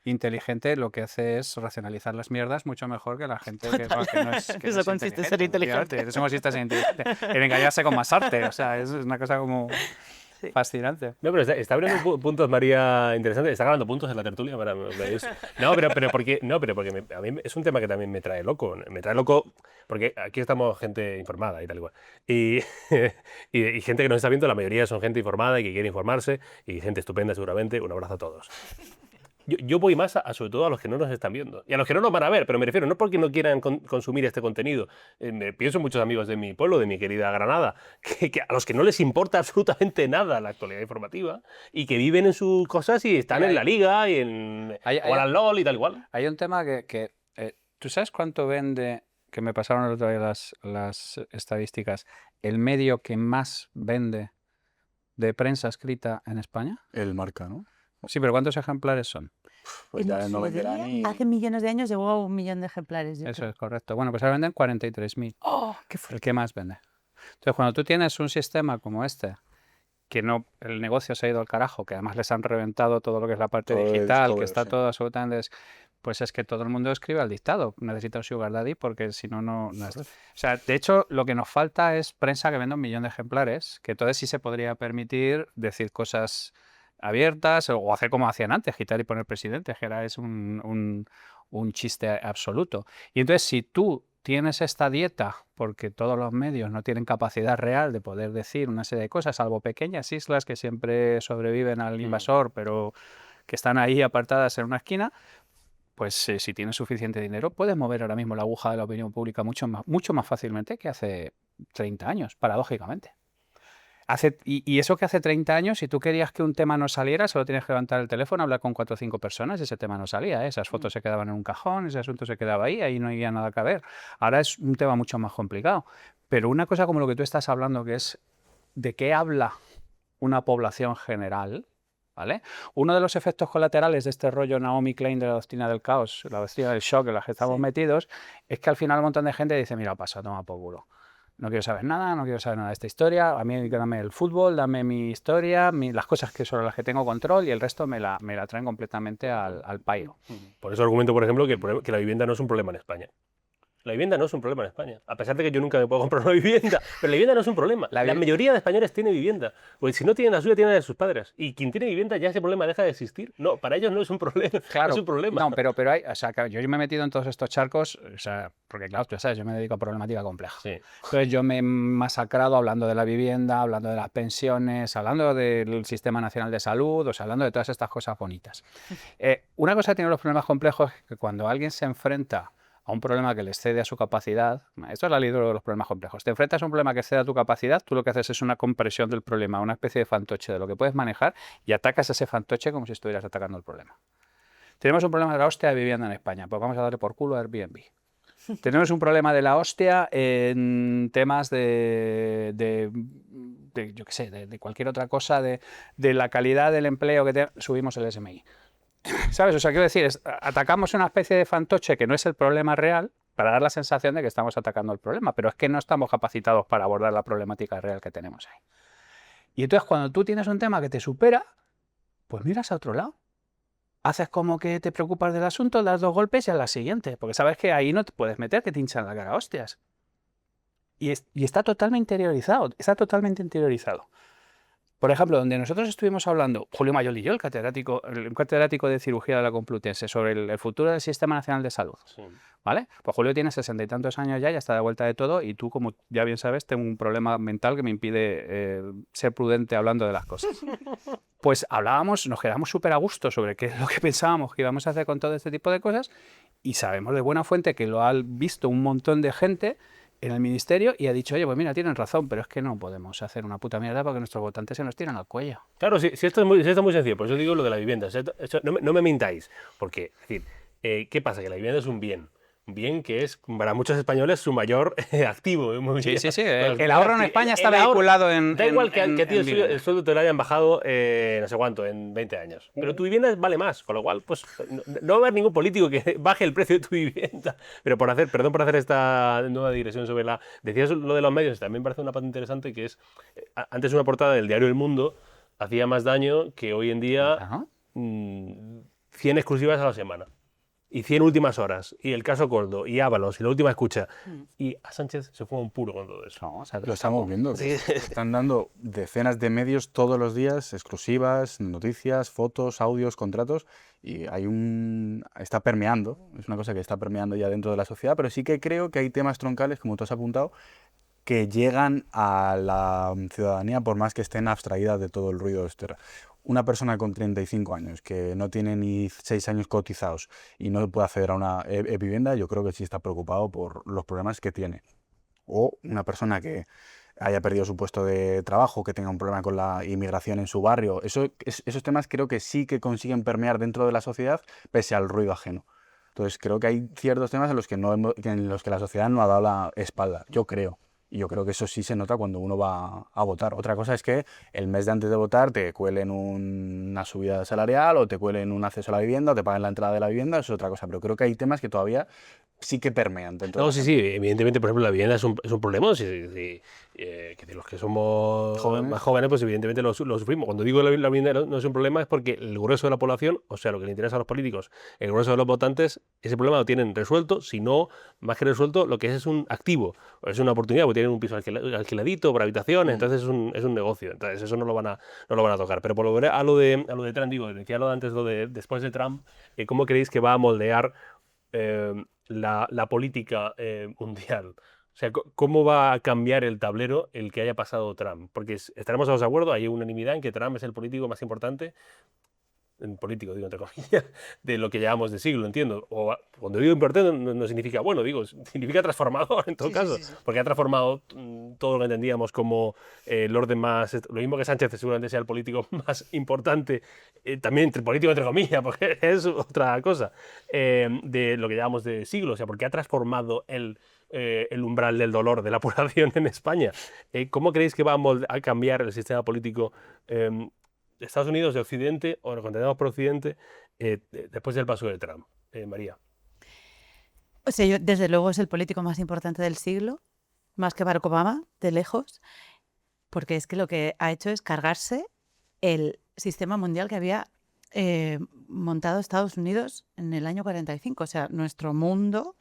inteligente lo que hace es racionalizar las mierdas mucho mejor que la gente que no es que Eso consiste en ser inteligente. Eso consiste en ser inteligente. En engañarse con más arte. O sea, es una cosa como fascinante. No, pero está abriendo puntos, María, interesantes. Está ganando puntos en la tertulia para eso. No, pero porque a mí es un tema que también me trae loco. Me trae loco porque aquí estamos gente informada y tal igual. Y gente que nos está viendo, la mayoría son gente informada y que quiere informarse y gente estupenda seguramente. Un abrazo a todos. Yo voy más sobre todo a los que no nos están viendo y a los que no nos van a ver, pero me refiero no porque no quieran consumir este contenido. Pienso en muchos amigos de mi pueblo, de mi querida Granada, que a los que no les importa absolutamente nada la actualidad informativa y que viven en sus cosas y están en la liga y juegan al LOL y tal igual. Hay un tema que ¿tú sabes cuánto vende, que me pasaron el otro día las estadísticas, el medio que más vende de prensa escrita en España? El Marca, ¿no? Sí, pero ¿cuántos ejemplares son? Pues ya no venderá ni... Hace millones de años llegó a 1 millón de ejemplares. Eso es correcto. Bueno, pues ahora venden 43.000. ¡Oh, qué fuerte! ¿El que más vende? Entonces, cuando tú tienes un sistema como este, que no, el negocio se ha ido al carajo, que además les han reventado todo lo que es la parte digital, que está todo absolutamente... Pues es que todo el mundo escribe al dictado. Necesita un sugar daddy porque si no, no es... O sea, de hecho, lo que nos falta es prensa que venda 1 millón de ejemplares, que entonces sí se podría permitir decir cosas abiertas o hacer como hacían antes, quitar y poner presidente, que era un chiste absoluto. Y entonces, si tú tienes esta dieta, porque todos los medios no tienen capacidad real de poder decir una serie de cosas, salvo pequeñas islas que siempre sobreviven al invasor, pero que están ahí apartadas en una esquina, pues si tienes suficiente dinero, puedes mover ahora mismo la aguja de la opinión pública mucho más fácilmente que hace 30 años, paradójicamente. Y eso que hace 30 años, si tú querías que un tema no saliera, solo tienes que levantar el teléfono, hablar con 4 o 5 personas y ese tema no salía. Esas fotos se quedaban en un cajón, ese asunto se quedaba ahí no había nada que ver. Ahora es un tema mucho más complicado. Pero una cosa como lo que tú estás hablando, que es de qué habla una población general, ¿vale? Uno de los efectos colaterales de este rollo Naomi Klein de la doctrina del caos, la doctrina del shock en la que estamos metidos, es que al final un montón de gente dice, mira, pasa, toma por culo. No quiero saber nada, no quiero saber nada de esta historia, a mí dame el fútbol, dame mi historia, las cosas sobre las que tengo control y el resto me la traen completamente al pairo. Por eso argumento, por ejemplo, que la vivienda no es un problema en España. La vivienda no es un problema en España, a pesar de que yo nunca me puedo comprar una vivienda, pero la vivienda no es un problema. La mayoría de españoles tiene vivienda, pues si no tienen la suya, tienen la de sus padres. Y quien tiene vivienda ya ese problema deja de existir. No, para ellos no es un problema, claro, no es un problema. No, pero hay, o sea, yo me he metido en todos estos charcos, o sea, porque claro, tú sabes, yo me dedico a problemática compleja. Sí. Entonces yo me he masacrado hablando de la vivienda, hablando de las pensiones, hablando del Sistema Nacional de Salud, o sea, hablando de todas estas cosas bonitas. Una cosa que tienen los problemas complejos es que cuando alguien se enfrenta a un problema que le excede a su capacidad, esto es la ley de los problemas complejos, te enfrentas a un problema que excede a tu capacidad, tú lo que haces es una compresión del problema, una especie de fantoche de lo que puedes manejar y atacas a ese fantoche como si estuvieras atacando el problema. Tenemos un problema de la hostia de vivienda en España, pues vamos a darle por culo a Airbnb. Tenemos un problema de la hostia en temas de yo qué sé, de cualquier otra cosa, de la calidad del empleo subimos el SMI. ¿Sabes? O sea, quiero decir, atacamos una especie de fantoche que no es el problema real para dar la sensación de que estamos atacando el problema, pero es que no estamos capacitados para abordar la problemática real que tenemos ahí. Y entonces cuando tú tienes un tema que te supera, pues miras a otro lado. Haces como que te preocupas del asunto, das 2 golpes y a la siguiente, porque sabes que ahí no te puedes meter, que te hinchan la cara, hostias. Y está totalmente interiorizado, Por ejemplo, donde nosotros estuvimos hablando, Julio Mayol y yo, un catedrático de cirugía de la Complutense, sobre el futuro del Sistema Nacional de Salud. Sí. ¿Vale? Pues Julio tiene 60 y tantos años ya está de vuelta de todo, y tú, como ya bien sabes, tengo un problema mental que me impide ser prudente hablando de las cosas. Pues nos quedamos súper a gusto sobre qué es lo que pensábamos que íbamos a hacer con todo este tipo de cosas, y sabemos de buena fuente que lo ha visto un montón de gente en el ministerio y ha dicho, oye, pues mira, tienen razón, pero es que no podemos hacer una puta mierda porque nuestros votantes se nos tiran al cuello. Claro, sí, esto es muy sencillo, por eso digo lo de la vivienda. No me mintáis, porque, es decir, ¿qué pasa? Que la vivienda es un bien que es para muchos españoles su mayor activo. Sí. El ahorro en España está vehiculado en... Da igual que a ti el sueldo te lo hayan bajado no sé cuánto, en 20 años. Pero tu vivienda vale más, con lo cual pues no va a haber ningún político que baje el precio de tu vivienda. Pero perdón por hacer esta nueva digresión sobre decías lo de los medios, también me parece una parte interesante, que es, antes una portada del diario El Mundo hacía más daño que hoy en día 100 exclusivas a la semana. Y 100 últimas horas, y el caso Coldo, y Ábalos, y la última escucha. Y a Sánchez se fue un puro con todo eso. No, o sea, lo estamos viendo. Sí. Están dando decenas de medios todos los días, exclusivas, noticias, fotos, audios, contratos, y está permeando, es una cosa que está permeando ya dentro de la sociedad, pero sí que creo que hay temas troncales, como tú has apuntado, que llegan a la ciudadanía por más que estén abstraídas de todo el ruido externo. Una persona con 35 años que no tiene ni 6 años cotizados y no puede acceder a una vivienda, yo creo que sí está preocupado por los problemas que tiene. O una persona que haya perdido su puesto de trabajo, que tenga un problema con la inmigración en su barrio. Esos temas creo que sí que consiguen permear dentro de la sociedad pese al ruido ajeno. Entonces creo que hay ciertos temas en los que la sociedad no ha dado la espalda, yo creo. Y yo creo que eso sí se nota cuando uno va a votar. Otra cosa es que el mes de antes de votar te cuelen una subida salarial o te cuelen un acceso a la vivienda o te paguen la entrada de la vivienda, eso es otra cosa. Pero creo que hay temas que todavía sí que permean dentro de la sí, evidentemente, por ejemplo, la vivienda es un problema. Que los que somos más jóvenes, pues evidentemente lo sufrimos. Cuando digo la vivienda no es un problema, es porque el grueso de la población, o sea, lo que le interesa a los políticos, el grueso de los votantes, ese problema lo tienen resuelto, si no, más que resuelto, lo que es un activo, es una oportunidad, porque tienen un piso alquiladito por habitaciones, entonces es un negocio, entonces eso no lo van a tocar. Pero por volver a lo de Trump, decía lo de antes, después de Trump, ¿cómo creéis que va a moldear la política mundial? O sea, ¿cómo va a cambiar el tablero el que haya pasado Trump? Porque estaremos todos de acuerdo, hay unanimidad en que Trump es el político más importante, político, digo entre comillas, de lo que llevamos de siglo, entiendo. O cuando digo importante no significa bueno, significa transformador en todo caso, sí. Porque ha transformado todo lo que entendíamos como el orden más... Lo mismo que Sánchez seguramente sea el político más importante, también entre político entre comillas, porque es otra cosa, de lo que llevamos de siglo, o sea, porque ha transformado el umbral del dolor de la población en España. ¿Cómo creéis que va a cambiar el sistema político de Estados Unidos, de Occidente, o lo que entendemos por Occidente, después del paso de Trump? María. O sea, desde luego es el político más importante del siglo, más que Barack Obama, de lejos, porque es que lo que ha hecho es cargarse el sistema mundial que había montado Estados Unidos en el año 45. O sea, nuestro mundo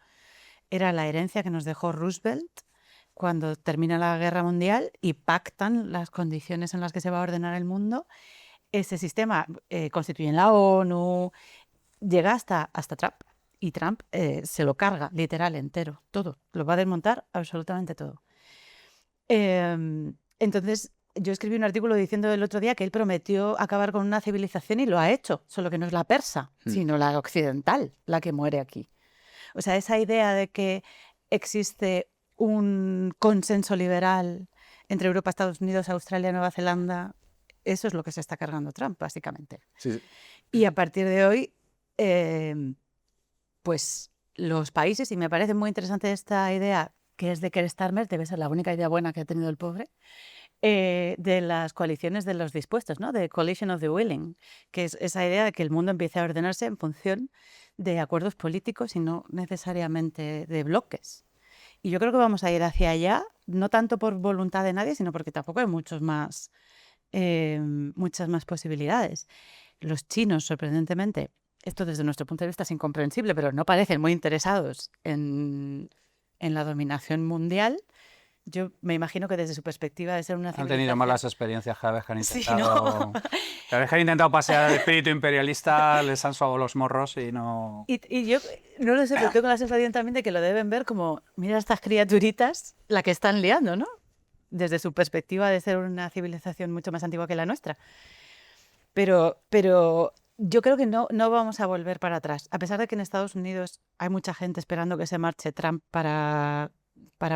era la herencia que nos dejó Roosevelt cuando termina la Guerra Mundial y pactan las condiciones en las que se va a ordenar el mundo. Ese sistema constituye en la ONU, llega hasta Trump, y Trump se lo carga literal entero, todo, lo va a desmontar absolutamente todo. Entonces, yo escribí un artículo diciendo el otro día que él prometió acabar con una civilización y lo ha hecho, solo que no es la persa, sino la occidental, la que muere aquí. O sea, esa idea de que existe un consenso liberal entre Europa, Estados Unidos, Australia, Nueva Zelanda, eso es lo que se está cargando Trump, básicamente. Sí. Y a partir de hoy, pues los países, y me parece muy interesante esta idea, que es de Keir Starmer, debe ser la única idea buena que ha tenido el pobre, de las coaliciones de los dispuestos, ¿no? De coalition of the willing, que es esa idea de que el mundo empiece a ordenarse en función de acuerdos políticos y no necesariamente de bloques. Y yo creo que vamos a ir hacia allá, no tanto por voluntad de nadie, sino porque tampoco hay muchas más posibilidades. Los chinos, sorprendentemente, esto desde nuestro punto de vista es incomprensible, pero no parecen muy interesados en la dominación mundial. Yo me imagino que desde su perspectiva de ser una Han civilización... tenido malas experiencias cada vez que han Sí, intentado, ¿no? cada vez que han intentado pasear el espíritu imperialista, les han suavado los morros y no... Y yo no lo sé, pero tengo la sensación también de que lo deben ver como, mira estas criaturitas, la que están liando, ¿no? Desde su perspectiva de ser una civilización mucho más antigua que la nuestra. Pero yo creo que no vamos a volver para atrás. A pesar de que en Estados Unidos hay mucha gente esperando que se marche Trump para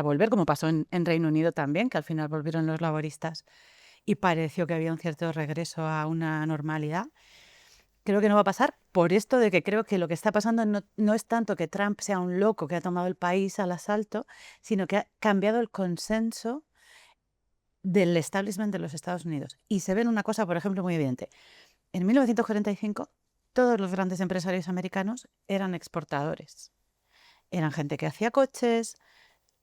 volver, como pasó en Reino Unido también, que al final volvieron los laboristas y pareció que había un cierto regreso a una normalidad. Creo que no va a pasar por esto de que creo que lo que está pasando no es tanto que Trump sea un loco que ha tomado el país al asalto, sino que ha cambiado el consenso del establishment de los Estados Unidos. Y se ve en una cosa, por ejemplo, muy evidente. En 1945, todos los grandes empresarios americanos eran exportadores. Eran gente que hacía coches.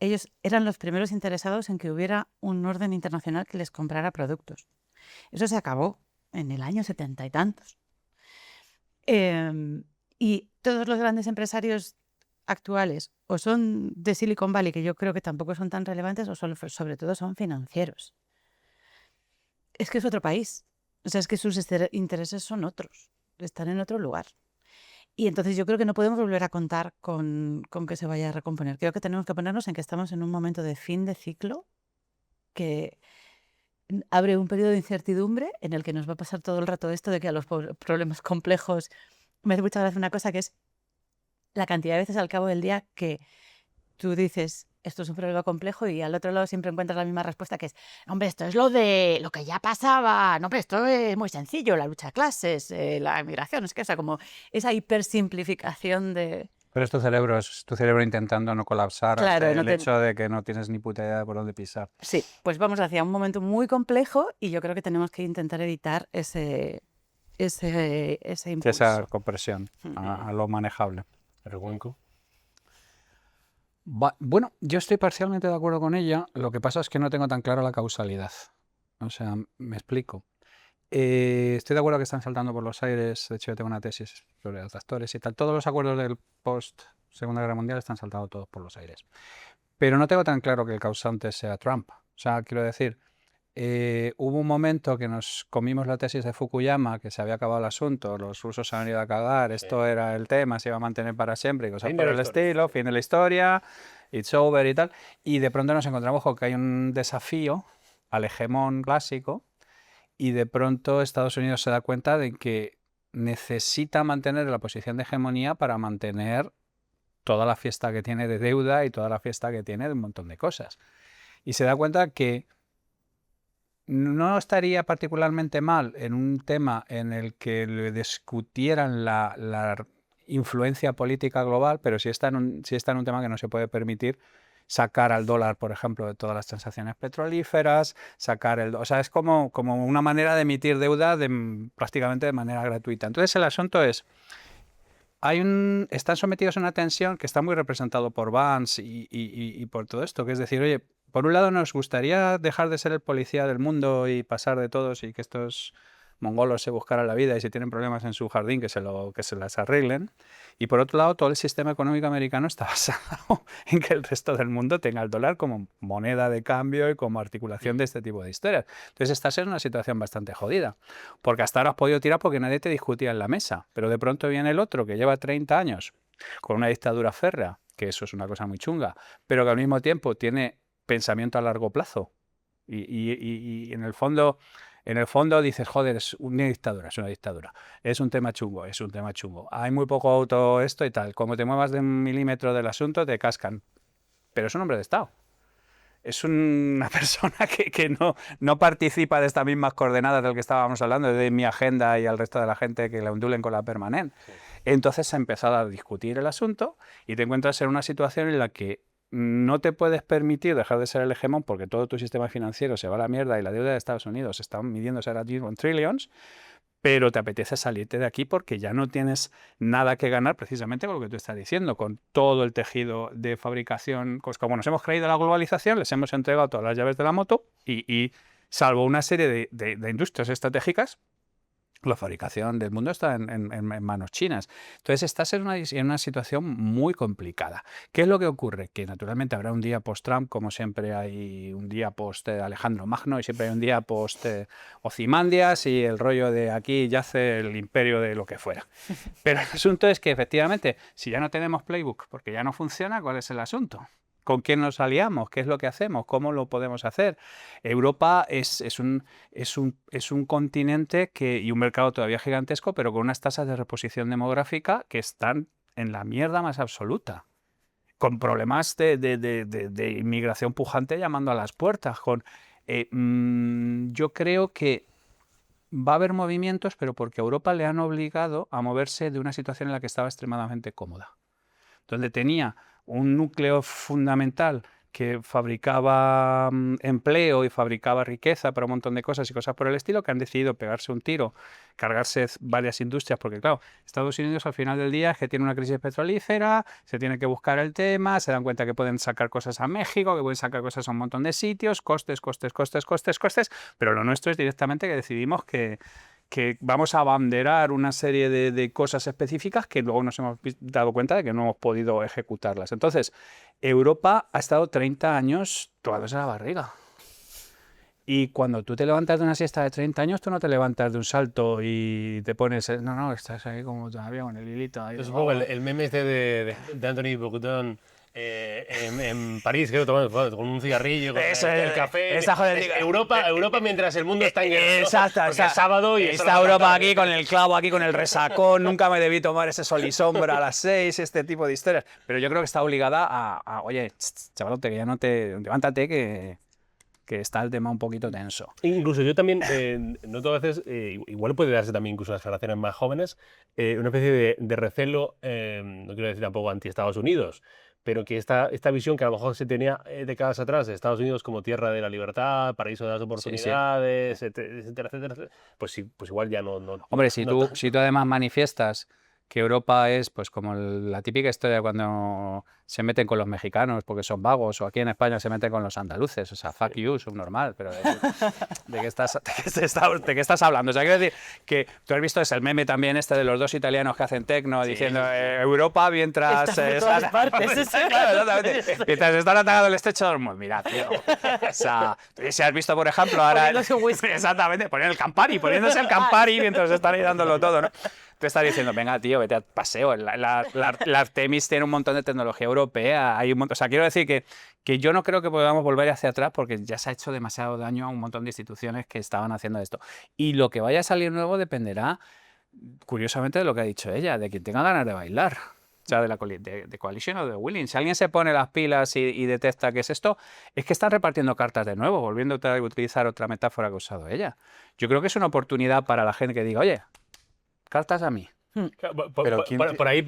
Ellos eran los primeros interesados en que hubiera un orden internacional que les comprara productos. Eso se acabó en el año 70 y tantos. Y todos los grandes empresarios actuales o son de Silicon Valley, que yo creo que tampoco son tan relevantes, o sobre todo son financieros. Es que es otro país. O sea, es que sus intereses son otros. Están en otro lugar. Y entonces yo creo que no podemos volver a contar con que se vaya a recomponer. Creo que tenemos que ponernos en que estamos en un momento de fin de ciclo que abre un periodo de incertidumbre en el que nos va a pasar todo el rato esto de que a los problemas complejos... Me hace mucha gracia una cosa que es la cantidad de veces al cabo del día que tú dices esto es un problema complejo y al otro lado siempre encuentras la misma respuesta que es hombre, esto es lo que ya pasaba, no, hombre, esto es muy sencillo, la lucha de clases, la migración, es que, o sea, como esa hipersimplificación de... Pero es tu cerebro intentando no colapsar Claro, ante no el hecho de que no tienes ni puta idea de por dónde pisar. Sí, pues vamos hacia un momento muy complejo y yo creo que tenemos que intentar evitar ese impulso. Esa compresión a lo manejable. Pero Cuenco. Bueno, yo estoy parcialmente de acuerdo con ella, lo que pasa es que no tengo tan clara la causalidad. O sea, me explico. Estoy de acuerdo que están saltando por los aires, de hecho yo tengo una tesis sobre los actores y tal. Todos los acuerdos del post-Segunda Guerra Mundial están saltando todos por los aires. Pero no tengo tan claro que el causante sea Trump. O sea, quiero decir, hubo un momento que nos comimos la tesis de Fukuyama, que se había acabado el asunto, los rusos se han ido a cagar, esto era el tema, se iba a mantener para siempre, y cosas por el estilo, fin de la historia, it's over y tal. Y de pronto nos encontramos con que hay un desafío al hegemón clásico, y de pronto Estados Unidos se da cuenta de que necesita mantener la posición de hegemonía para mantener toda la fiesta que tiene de deuda y toda la fiesta que tiene de un montón de cosas. Y se da cuenta que no estaría particularmente mal en un tema en el que le discutieran la influencia política global, pero si está en un tema que no se puede permitir sacar al dólar, por ejemplo, de todas las transacciones petrolíferas, o sea, es como una manera de emitir deuda prácticamente de manera gratuita. Entonces el asunto es, están sometidos a una tensión que está muy representado por Vance y por todo esto, que es decir, oye, por un lado nos gustaría dejar de ser el policía del mundo y pasar de todos y que estos mongolos se buscaran la vida y si tienen problemas en su jardín que se las arreglen. Y por otro lado, todo el sistema económico americano está basado en que el resto del mundo tenga el dólar como moneda de cambio y como articulación de este tipo de historias. Entonces estás en una situación bastante jodida, porque hasta ahora has podido tirar porque nadie te discutía en la mesa, pero de pronto viene el otro que lleva 30 años con una dictadura férrea, que eso es una cosa muy chunga, pero que al mismo tiempo tiene pensamiento a largo plazo y en el fondo dices, joder, es una dictadura, es un tema chungo, hay muy poco esto y tal, como te muevas de un milímetro del asunto te cascan, pero es un hombre de Estado, es una persona que no participa de estas mismas coordenadas del que estábamos hablando, de mi agenda y al resto de la gente que la ondulen con la permanente. Entonces se ha empezado a discutir el asunto y te encuentras en una situación en la que no te puedes permitir dejar de ser el hegemón porque todo tu sistema financiero se va a la mierda y la deuda de Estados Unidos está midiéndose ahora mismo en trillions, pero te apetece salirte de aquí porque ya no tienes nada que ganar precisamente con lo que tú estás diciendo, con todo el tejido de fabricación. Pues como nos hemos creído en la globalización, les hemos entregado todas las llaves de la moto y salvo una serie de industrias estratégicas, la fabricación del mundo está en manos chinas. Entonces estás en una situación muy complicada. ¿Qué es lo que ocurre? Que naturalmente habrá un día post-Trump, como siempre hay un día post-Alejandro Magno y siempre hay un día post-Ozymandias y el rollo de aquí yace el imperio de lo que fuera. Pero el asunto es que efectivamente, si ya no tenemos playbook porque ya no funciona, ¿cuál es el asunto? ¿Con quién nos aliamos? ¿Qué es lo que hacemos? ¿Cómo lo podemos hacer? Europa es un continente y un mercado todavía gigantesco, pero con unas tasas de reposición demográfica que están en la mierda más absoluta. Con problemas de inmigración pujante llamando a las puertas. Yo creo que va a haber movimientos, pero porque a Europa le han obligado a moverse de una situación en la que estaba extremadamente cómoda, donde tenía un núcleo fundamental que fabricaba empleo y fabricaba riqueza para un montón de cosas y cosas por el estilo, que han decidido pegarse un tiro, cargarse varias industrias, porque claro, Estados Unidos al final del día es que tiene una crisis petrolífera, se tiene que buscar el tema, se dan cuenta que pueden sacar cosas a México, que pueden sacar cosas a un montón de sitios, costes, pero lo nuestro es directamente que decidimos que vamos a abanderar una serie de cosas específicas que luego nos hemos dado cuenta de que no hemos podido ejecutarlas. Entonces, Europa ha estado 30 años tomándose la barriga. Y cuando tú te levantas de una siesta de 30 años, tú no te levantas de un salto y te pones... No, estás ahí como todavía con el hilito. Ahí, es un poco el meme este de Anthony Bourdain en París, creo, con un cigarrillo, con el café. Europa mientras el mundo está en guerra. Exacto, porque es sábado y está Europa aquí con el clavo, aquí con el resacón. Nunca me debí tomar ese sol y sombra a las 6, este tipo de historias. Pero yo creo que está obligada oye, chavalote, que ya no te... Levántate, que está el tema un poquito tenso. Incluso yo también noto a veces, igual puede darse también incluso en las generaciones más jóvenes, una especie de recelo, no quiero decir tampoco anti-Estados Unidos, pero que esta visión que a lo mejor se tenía décadas atrás de Estados Unidos como tierra de la libertad, paraíso de las oportunidades, etcétera, pues igual ya no... Hombre, si tú además manifiestas que Europa es pues como la típica historia cuando se meten con los mexicanos porque son vagos, o aquí en España se meten con los andaluces, o sea, fuck you, subnormal, pero ¿de qué estás hablando? O sea, quiero decir que tú has visto, es el meme también este de los dos italianos que hacen tecno diciendo Europa mientras... Estás por todas partes. Claro, exactamente. Mientras están atacando el estrecho de Hormuz, mira, tío. O sea, si has visto, por ejemplo, ahora... Exactamente, poniéndose el Campari mientras están ahí dándolo todo, ¿no? Tú estás diciendo, venga, tío, vete a paseo. La Artemis tiene un montón de tecnología europea. O sea, quiero decir que yo no creo que podamos volver hacia atrás porque ya se ha hecho demasiado daño a un montón de instituciones que estaban haciendo esto. Y lo que vaya a salir nuevo dependerá, curiosamente, de lo que ha dicho ella, de quien tenga ganas de bailar. O sea, de Coalition o de Willing. Si alguien se pone las pilas y detecta qué es esto, es que están repartiendo cartas de nuevo, volviendo a utilizar otra metáfora que ha usado ella. Yo creo que es una oportunidad para la gente que diga, oye, cartas a mí. Por ahí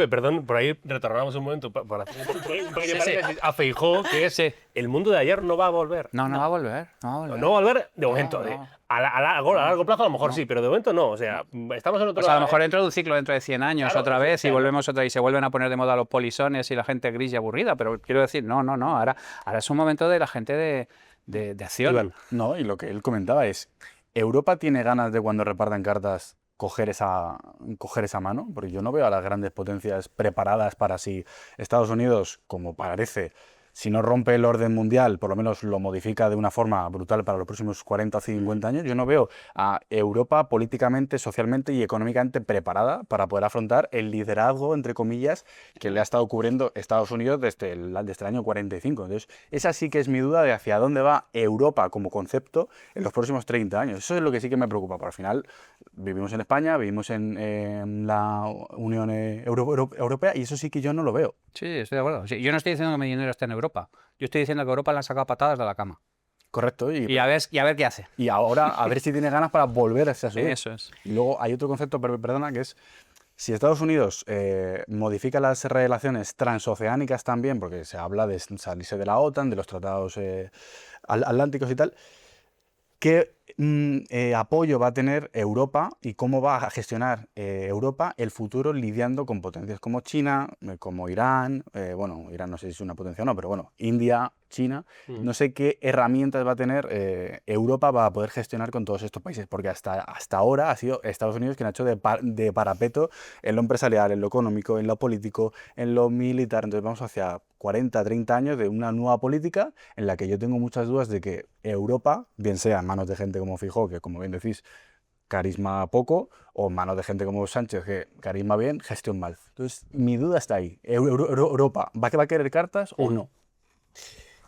retornamos un momento para hacer un pequeño paréntesis a Feijóo, que es el mundo de ayer no va a volver. No va a volver. No va a volver de momento. A largo plazo a lo mejor sí, pero de momento no. O sea, estamos en otro... Pues a lo mejor dentro de un ciclo, dentro de 100 años otra vez, y volvemos otra y se vuelven a poner de moda los polisones y la gente gris y aburrida, pero quiero decir, no. Ahora es un momento de la gente de acción. Iván. No, y lo que él comentaba es, ¿Europa tiene ganas de cuando repartan cartas coger esa mano? Porque yo no veo a las grandes potencias preparadas para, si Estados Unidos, como parece, si no rompe el orden mundial, por lo menos lo modifica de una forma brutal para los próximos 40 o 50 años. Yo no veo a Europa políticamente, socialmente y económicamente preparada para poder afrontar el liderazgo, entre comillas, que le ha estado cubriendo Estados Unidos desde el año 45. Entonces, esa sí que es mi duda de hacia dónde va Europa como concepto en los próximos 30 años. Eso es lo que sí que me preocupa, porque al final vivimos en España, vivimos en la Unión Europea, y eso sí que yo no lo veo. Sí, estoy de acuerdo. Sí, yo no estoy diciendo que mi dinero esté en Europa. Yo estoy diciendo que Europa le ha sacado patadas de la cama. Correcto. Y a ver qué hace. Y ahora a ver si tiene ganas para volver a ese asunto. Eso es. Y luego hay otro concepto, perdona, que es Si Estados Unidos modifica las relaciones transoceánicas también, porque se habla de salirse de la OTAN, de los tratados atlánticos y tal, ¿qué apoyo va a tener Europa y cómo va a gestionar Europa el futuro lidiando con potencias como China, como Irán, bueno, Irán no sé si es una potencia o no, pero bueno, India, China, no sé qué herramientas va a tener Europa para poder gestionar con todos estos países, porque hasta ahora ha sido Estados Unidos quien ha hecho de parapeto en lo empresarial, en lo económico, en lo político, en lo militar. Entonces vamos hacia 40, 30 años de una nueva política en la que yo tengo muchas dudas de que Europa, bien sea en manos de gente como Feijóo, que como bien decís, carisma poco, o en manos de gente como Sánchez, que carisma bien, gestión mal. Entonces mi duda está ahí. ¿Europa va a querer cartas o no?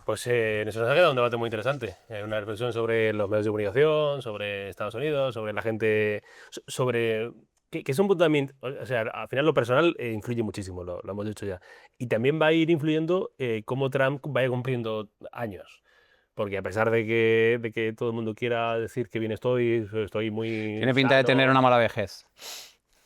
Pues en eso nos ha quedado un debate muy interesante. Una reflexión sobre los medios de comunicación, sobre Estados Unidos, sobre la gente, sobre... que es un punto también, o sea, al final lo personal influye muchísimo, lo hemos dicho ya. Y también va a ir influyendo cómo Trump vaya cumpliendo años. Porque a pesar de que todo el mundo quiera decir que bien estoy muy... Tiene pinta de tener una mala vejez.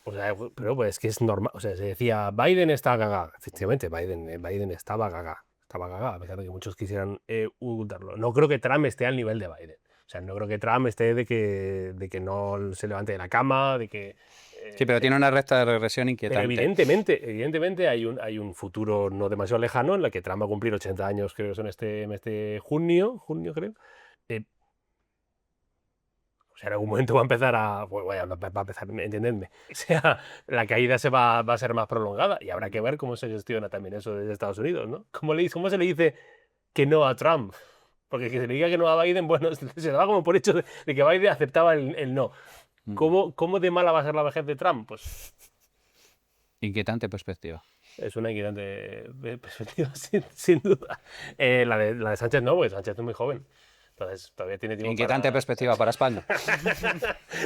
O sea, pero pues es que es normal. O sea, se decía, Biden está gaga. Efectivamente, Biden estaba gaga. Estaba gaga, a pesar de que muchos quisieran ocultarlo. No creo que Trump esté al nivel de Biden. O sea, no creo que Trump esté de que no se levante de la cama, de que... Sí, pero tiene una recta de regresión inquietante. Pero evidentemente hay un futuro no demasiado lejano en el que Trump va a cumplir 80 años, creo que son este junio creo. O sea, en algún momento va a empezar va a empezar, entendedme. O sea, la caída va a ser más prolongada y habrá que ver cómo se gestiona también eso desde Estados Unidos, ¿no? ¿Cómo se le dice que no a Trump? Porque que se le diga que no a Biden, bueno, se da como por hecho de que Biden aceptaba el no. ¿Cómo de mala va a ser la vejez de Trump? Pues Inquietante perspectiva. es una inquietante perspectiva, sin duda. La de Sánchez no, porque Sánchez es muy joven. Entonces, todavía tiene tiempo. Inquietante perspectiva para España.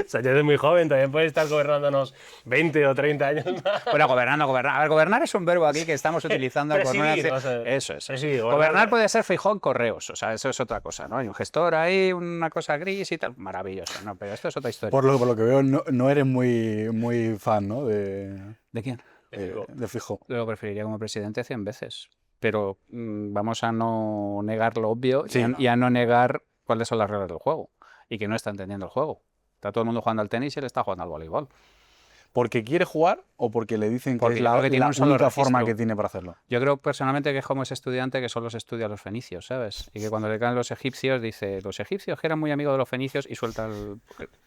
Sánchez es muy joven, también puede estar gobernándonos 20 o 30 años más. Bueno, gobernar. A ver, gobernar es un verbo aquí que estamos utilizando. Eso es. Gobernar puede ser Feijóo en correos, o sea, eso es otra cosa, ¿no? Hay un gestor ahí, una cosa gris y tal. Maravilloso, ¿no? Pero esto es otra historia. Por lo que veo, no eres muy fan, ¿no? ¿De quién? De Feijóo. Lo preferiría como presidente 100 veces. Pero vamos a no negar lo obvio y a no negar cuáles son las reglas del juego y que no está entendiendo el juego. Está todo el mundo jugando al tenis y él está jugando al voleibol. ¿Porque quiere jugar o porque le dicen que es la única forma que tiene para hacerlo? Yo creo personalmente que es como ese estudiante que solo se estudia a los fenicios, ¿sabes? Y que cuando le caen los egipcios dice, los egipcios que eran muy amigos de los fenicios y suelta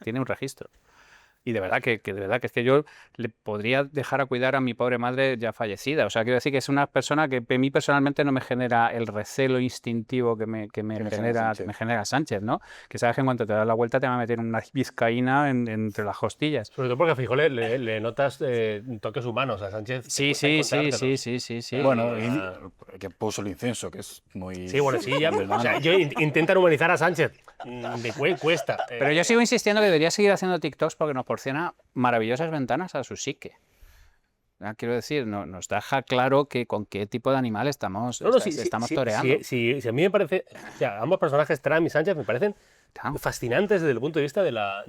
tiene un registro. Y de verdad que es que yo le podría dejar a cuidar a mi pobre madre ya fallecida. O sea, quiero decir que es una persona que a mí personalmente no me genera el recelo instintivo que me genera Sánchez, ¿no? Que sabes que en cuanto te das la vuelta te va a meter una vizcaína entre las costillas. Sobre todo porque a Feijóo le notas toques humanos a Sánchez. Sí. Bueno, que puso el incienso, que es muy... Sí, bueno, sí, ya. O sea, intentan humanizar a Sánchez. Cuesta. Pero yo sigo insistiendo que debería seguir haciendo TikToks porque nos proporciona maravillosas ventanas a su psique. Quiero decir, nos deja claro que con qué tipo de animal estamos toreando. Sí, a mí me parece... O sea, ambos personajes, Trump y Sánchez, me parecen fascinantes desde el punto de vista de la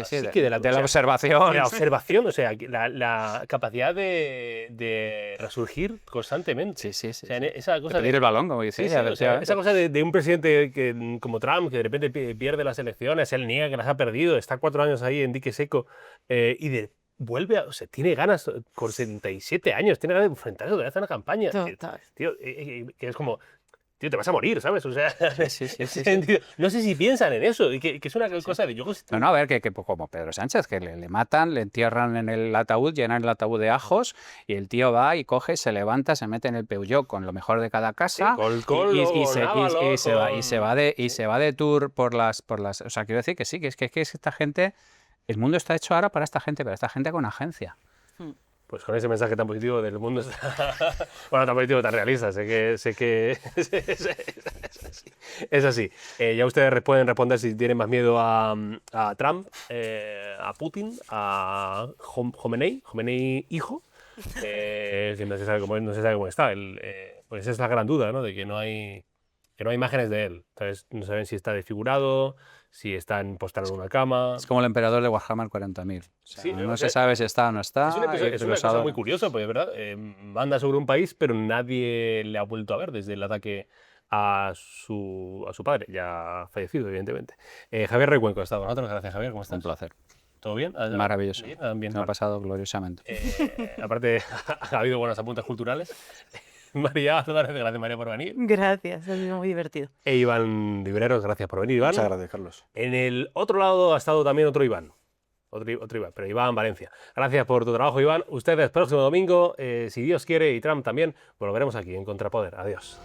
psique, de la observación. De la observación, o sea, la capacidad de resurgir constantemente. Sí. O sea, esa cosa de pedir el balón, como dices. O sea, esa cosa de un presidente como Trump, que de repente pierde las elecciones, él niega que las ha perdido, está 4 años ahí en dique seco vuelve o sea, tiene ganas, con 77 años, tiene ganas de enfrentarse otra vez a una campaña. Tío, que es como... Tío, te vas a morir, ¿sabes? O sea, no sé si piensan en eso, y que es una cosa de... No, a ver, que como Pedro Sánchez, que le matan, le entierran en el ataúd, llenan el ataúd de ajos, y el tío va y coge, se levanta, se mete en el Peugeot con lo mejor de cada casa, y se va de tour por las... O sea, quiero decir que sí, que es esta gente... El mundo está hecho ahora para esta gente con agencia. Pues con ese mensaje tan positivo del mundo, bueno, tan positivo, tan realista, sé que es así. Ya ustedes pueden responder si tienen más miedo a Trump, a Putin, a Jomenei hijo, que no se sabe cómo está. Pues esa es la gran duda, ¿no? De que no hay que no hay imágenes de él. Entonces no saben si está desfigurado, si está postrado en una cama. Es como el emperador de Warhammer 40.000. O sea, Sí, no o sea, se sabe si está o no está. Es, un episodio- y es lo una cosa sabe. muy curiosa, porque ¿verdad? Manda sobre un país, pero nadie le ha vuelto a ver desde el ataque a su padre, ya fallecido, evidentemente. Javier Recuenco ha estado con nosotros. Gracias, Javier. ¿Cómo estás? Un placer. ¿Todo bien? Maravilloso. Bien, bien. Me ha pasado gloriosamente. Aparte, ha habido buenos apuntes culturales. María, gracias María por venir. Gracias, ha sido muy divertido. E Iván Libreros, gracias por venir, Iván. Muchas gracias, Carlos. En el otro lado ha estado también otro Iván. Otro Iván, pero Iván Valencia. Gracias por tu trabajo, Iván. Ustedes próximo domingo, si Dios quiere y Trump también, volveremos aquí en Contrapoder. Adiós.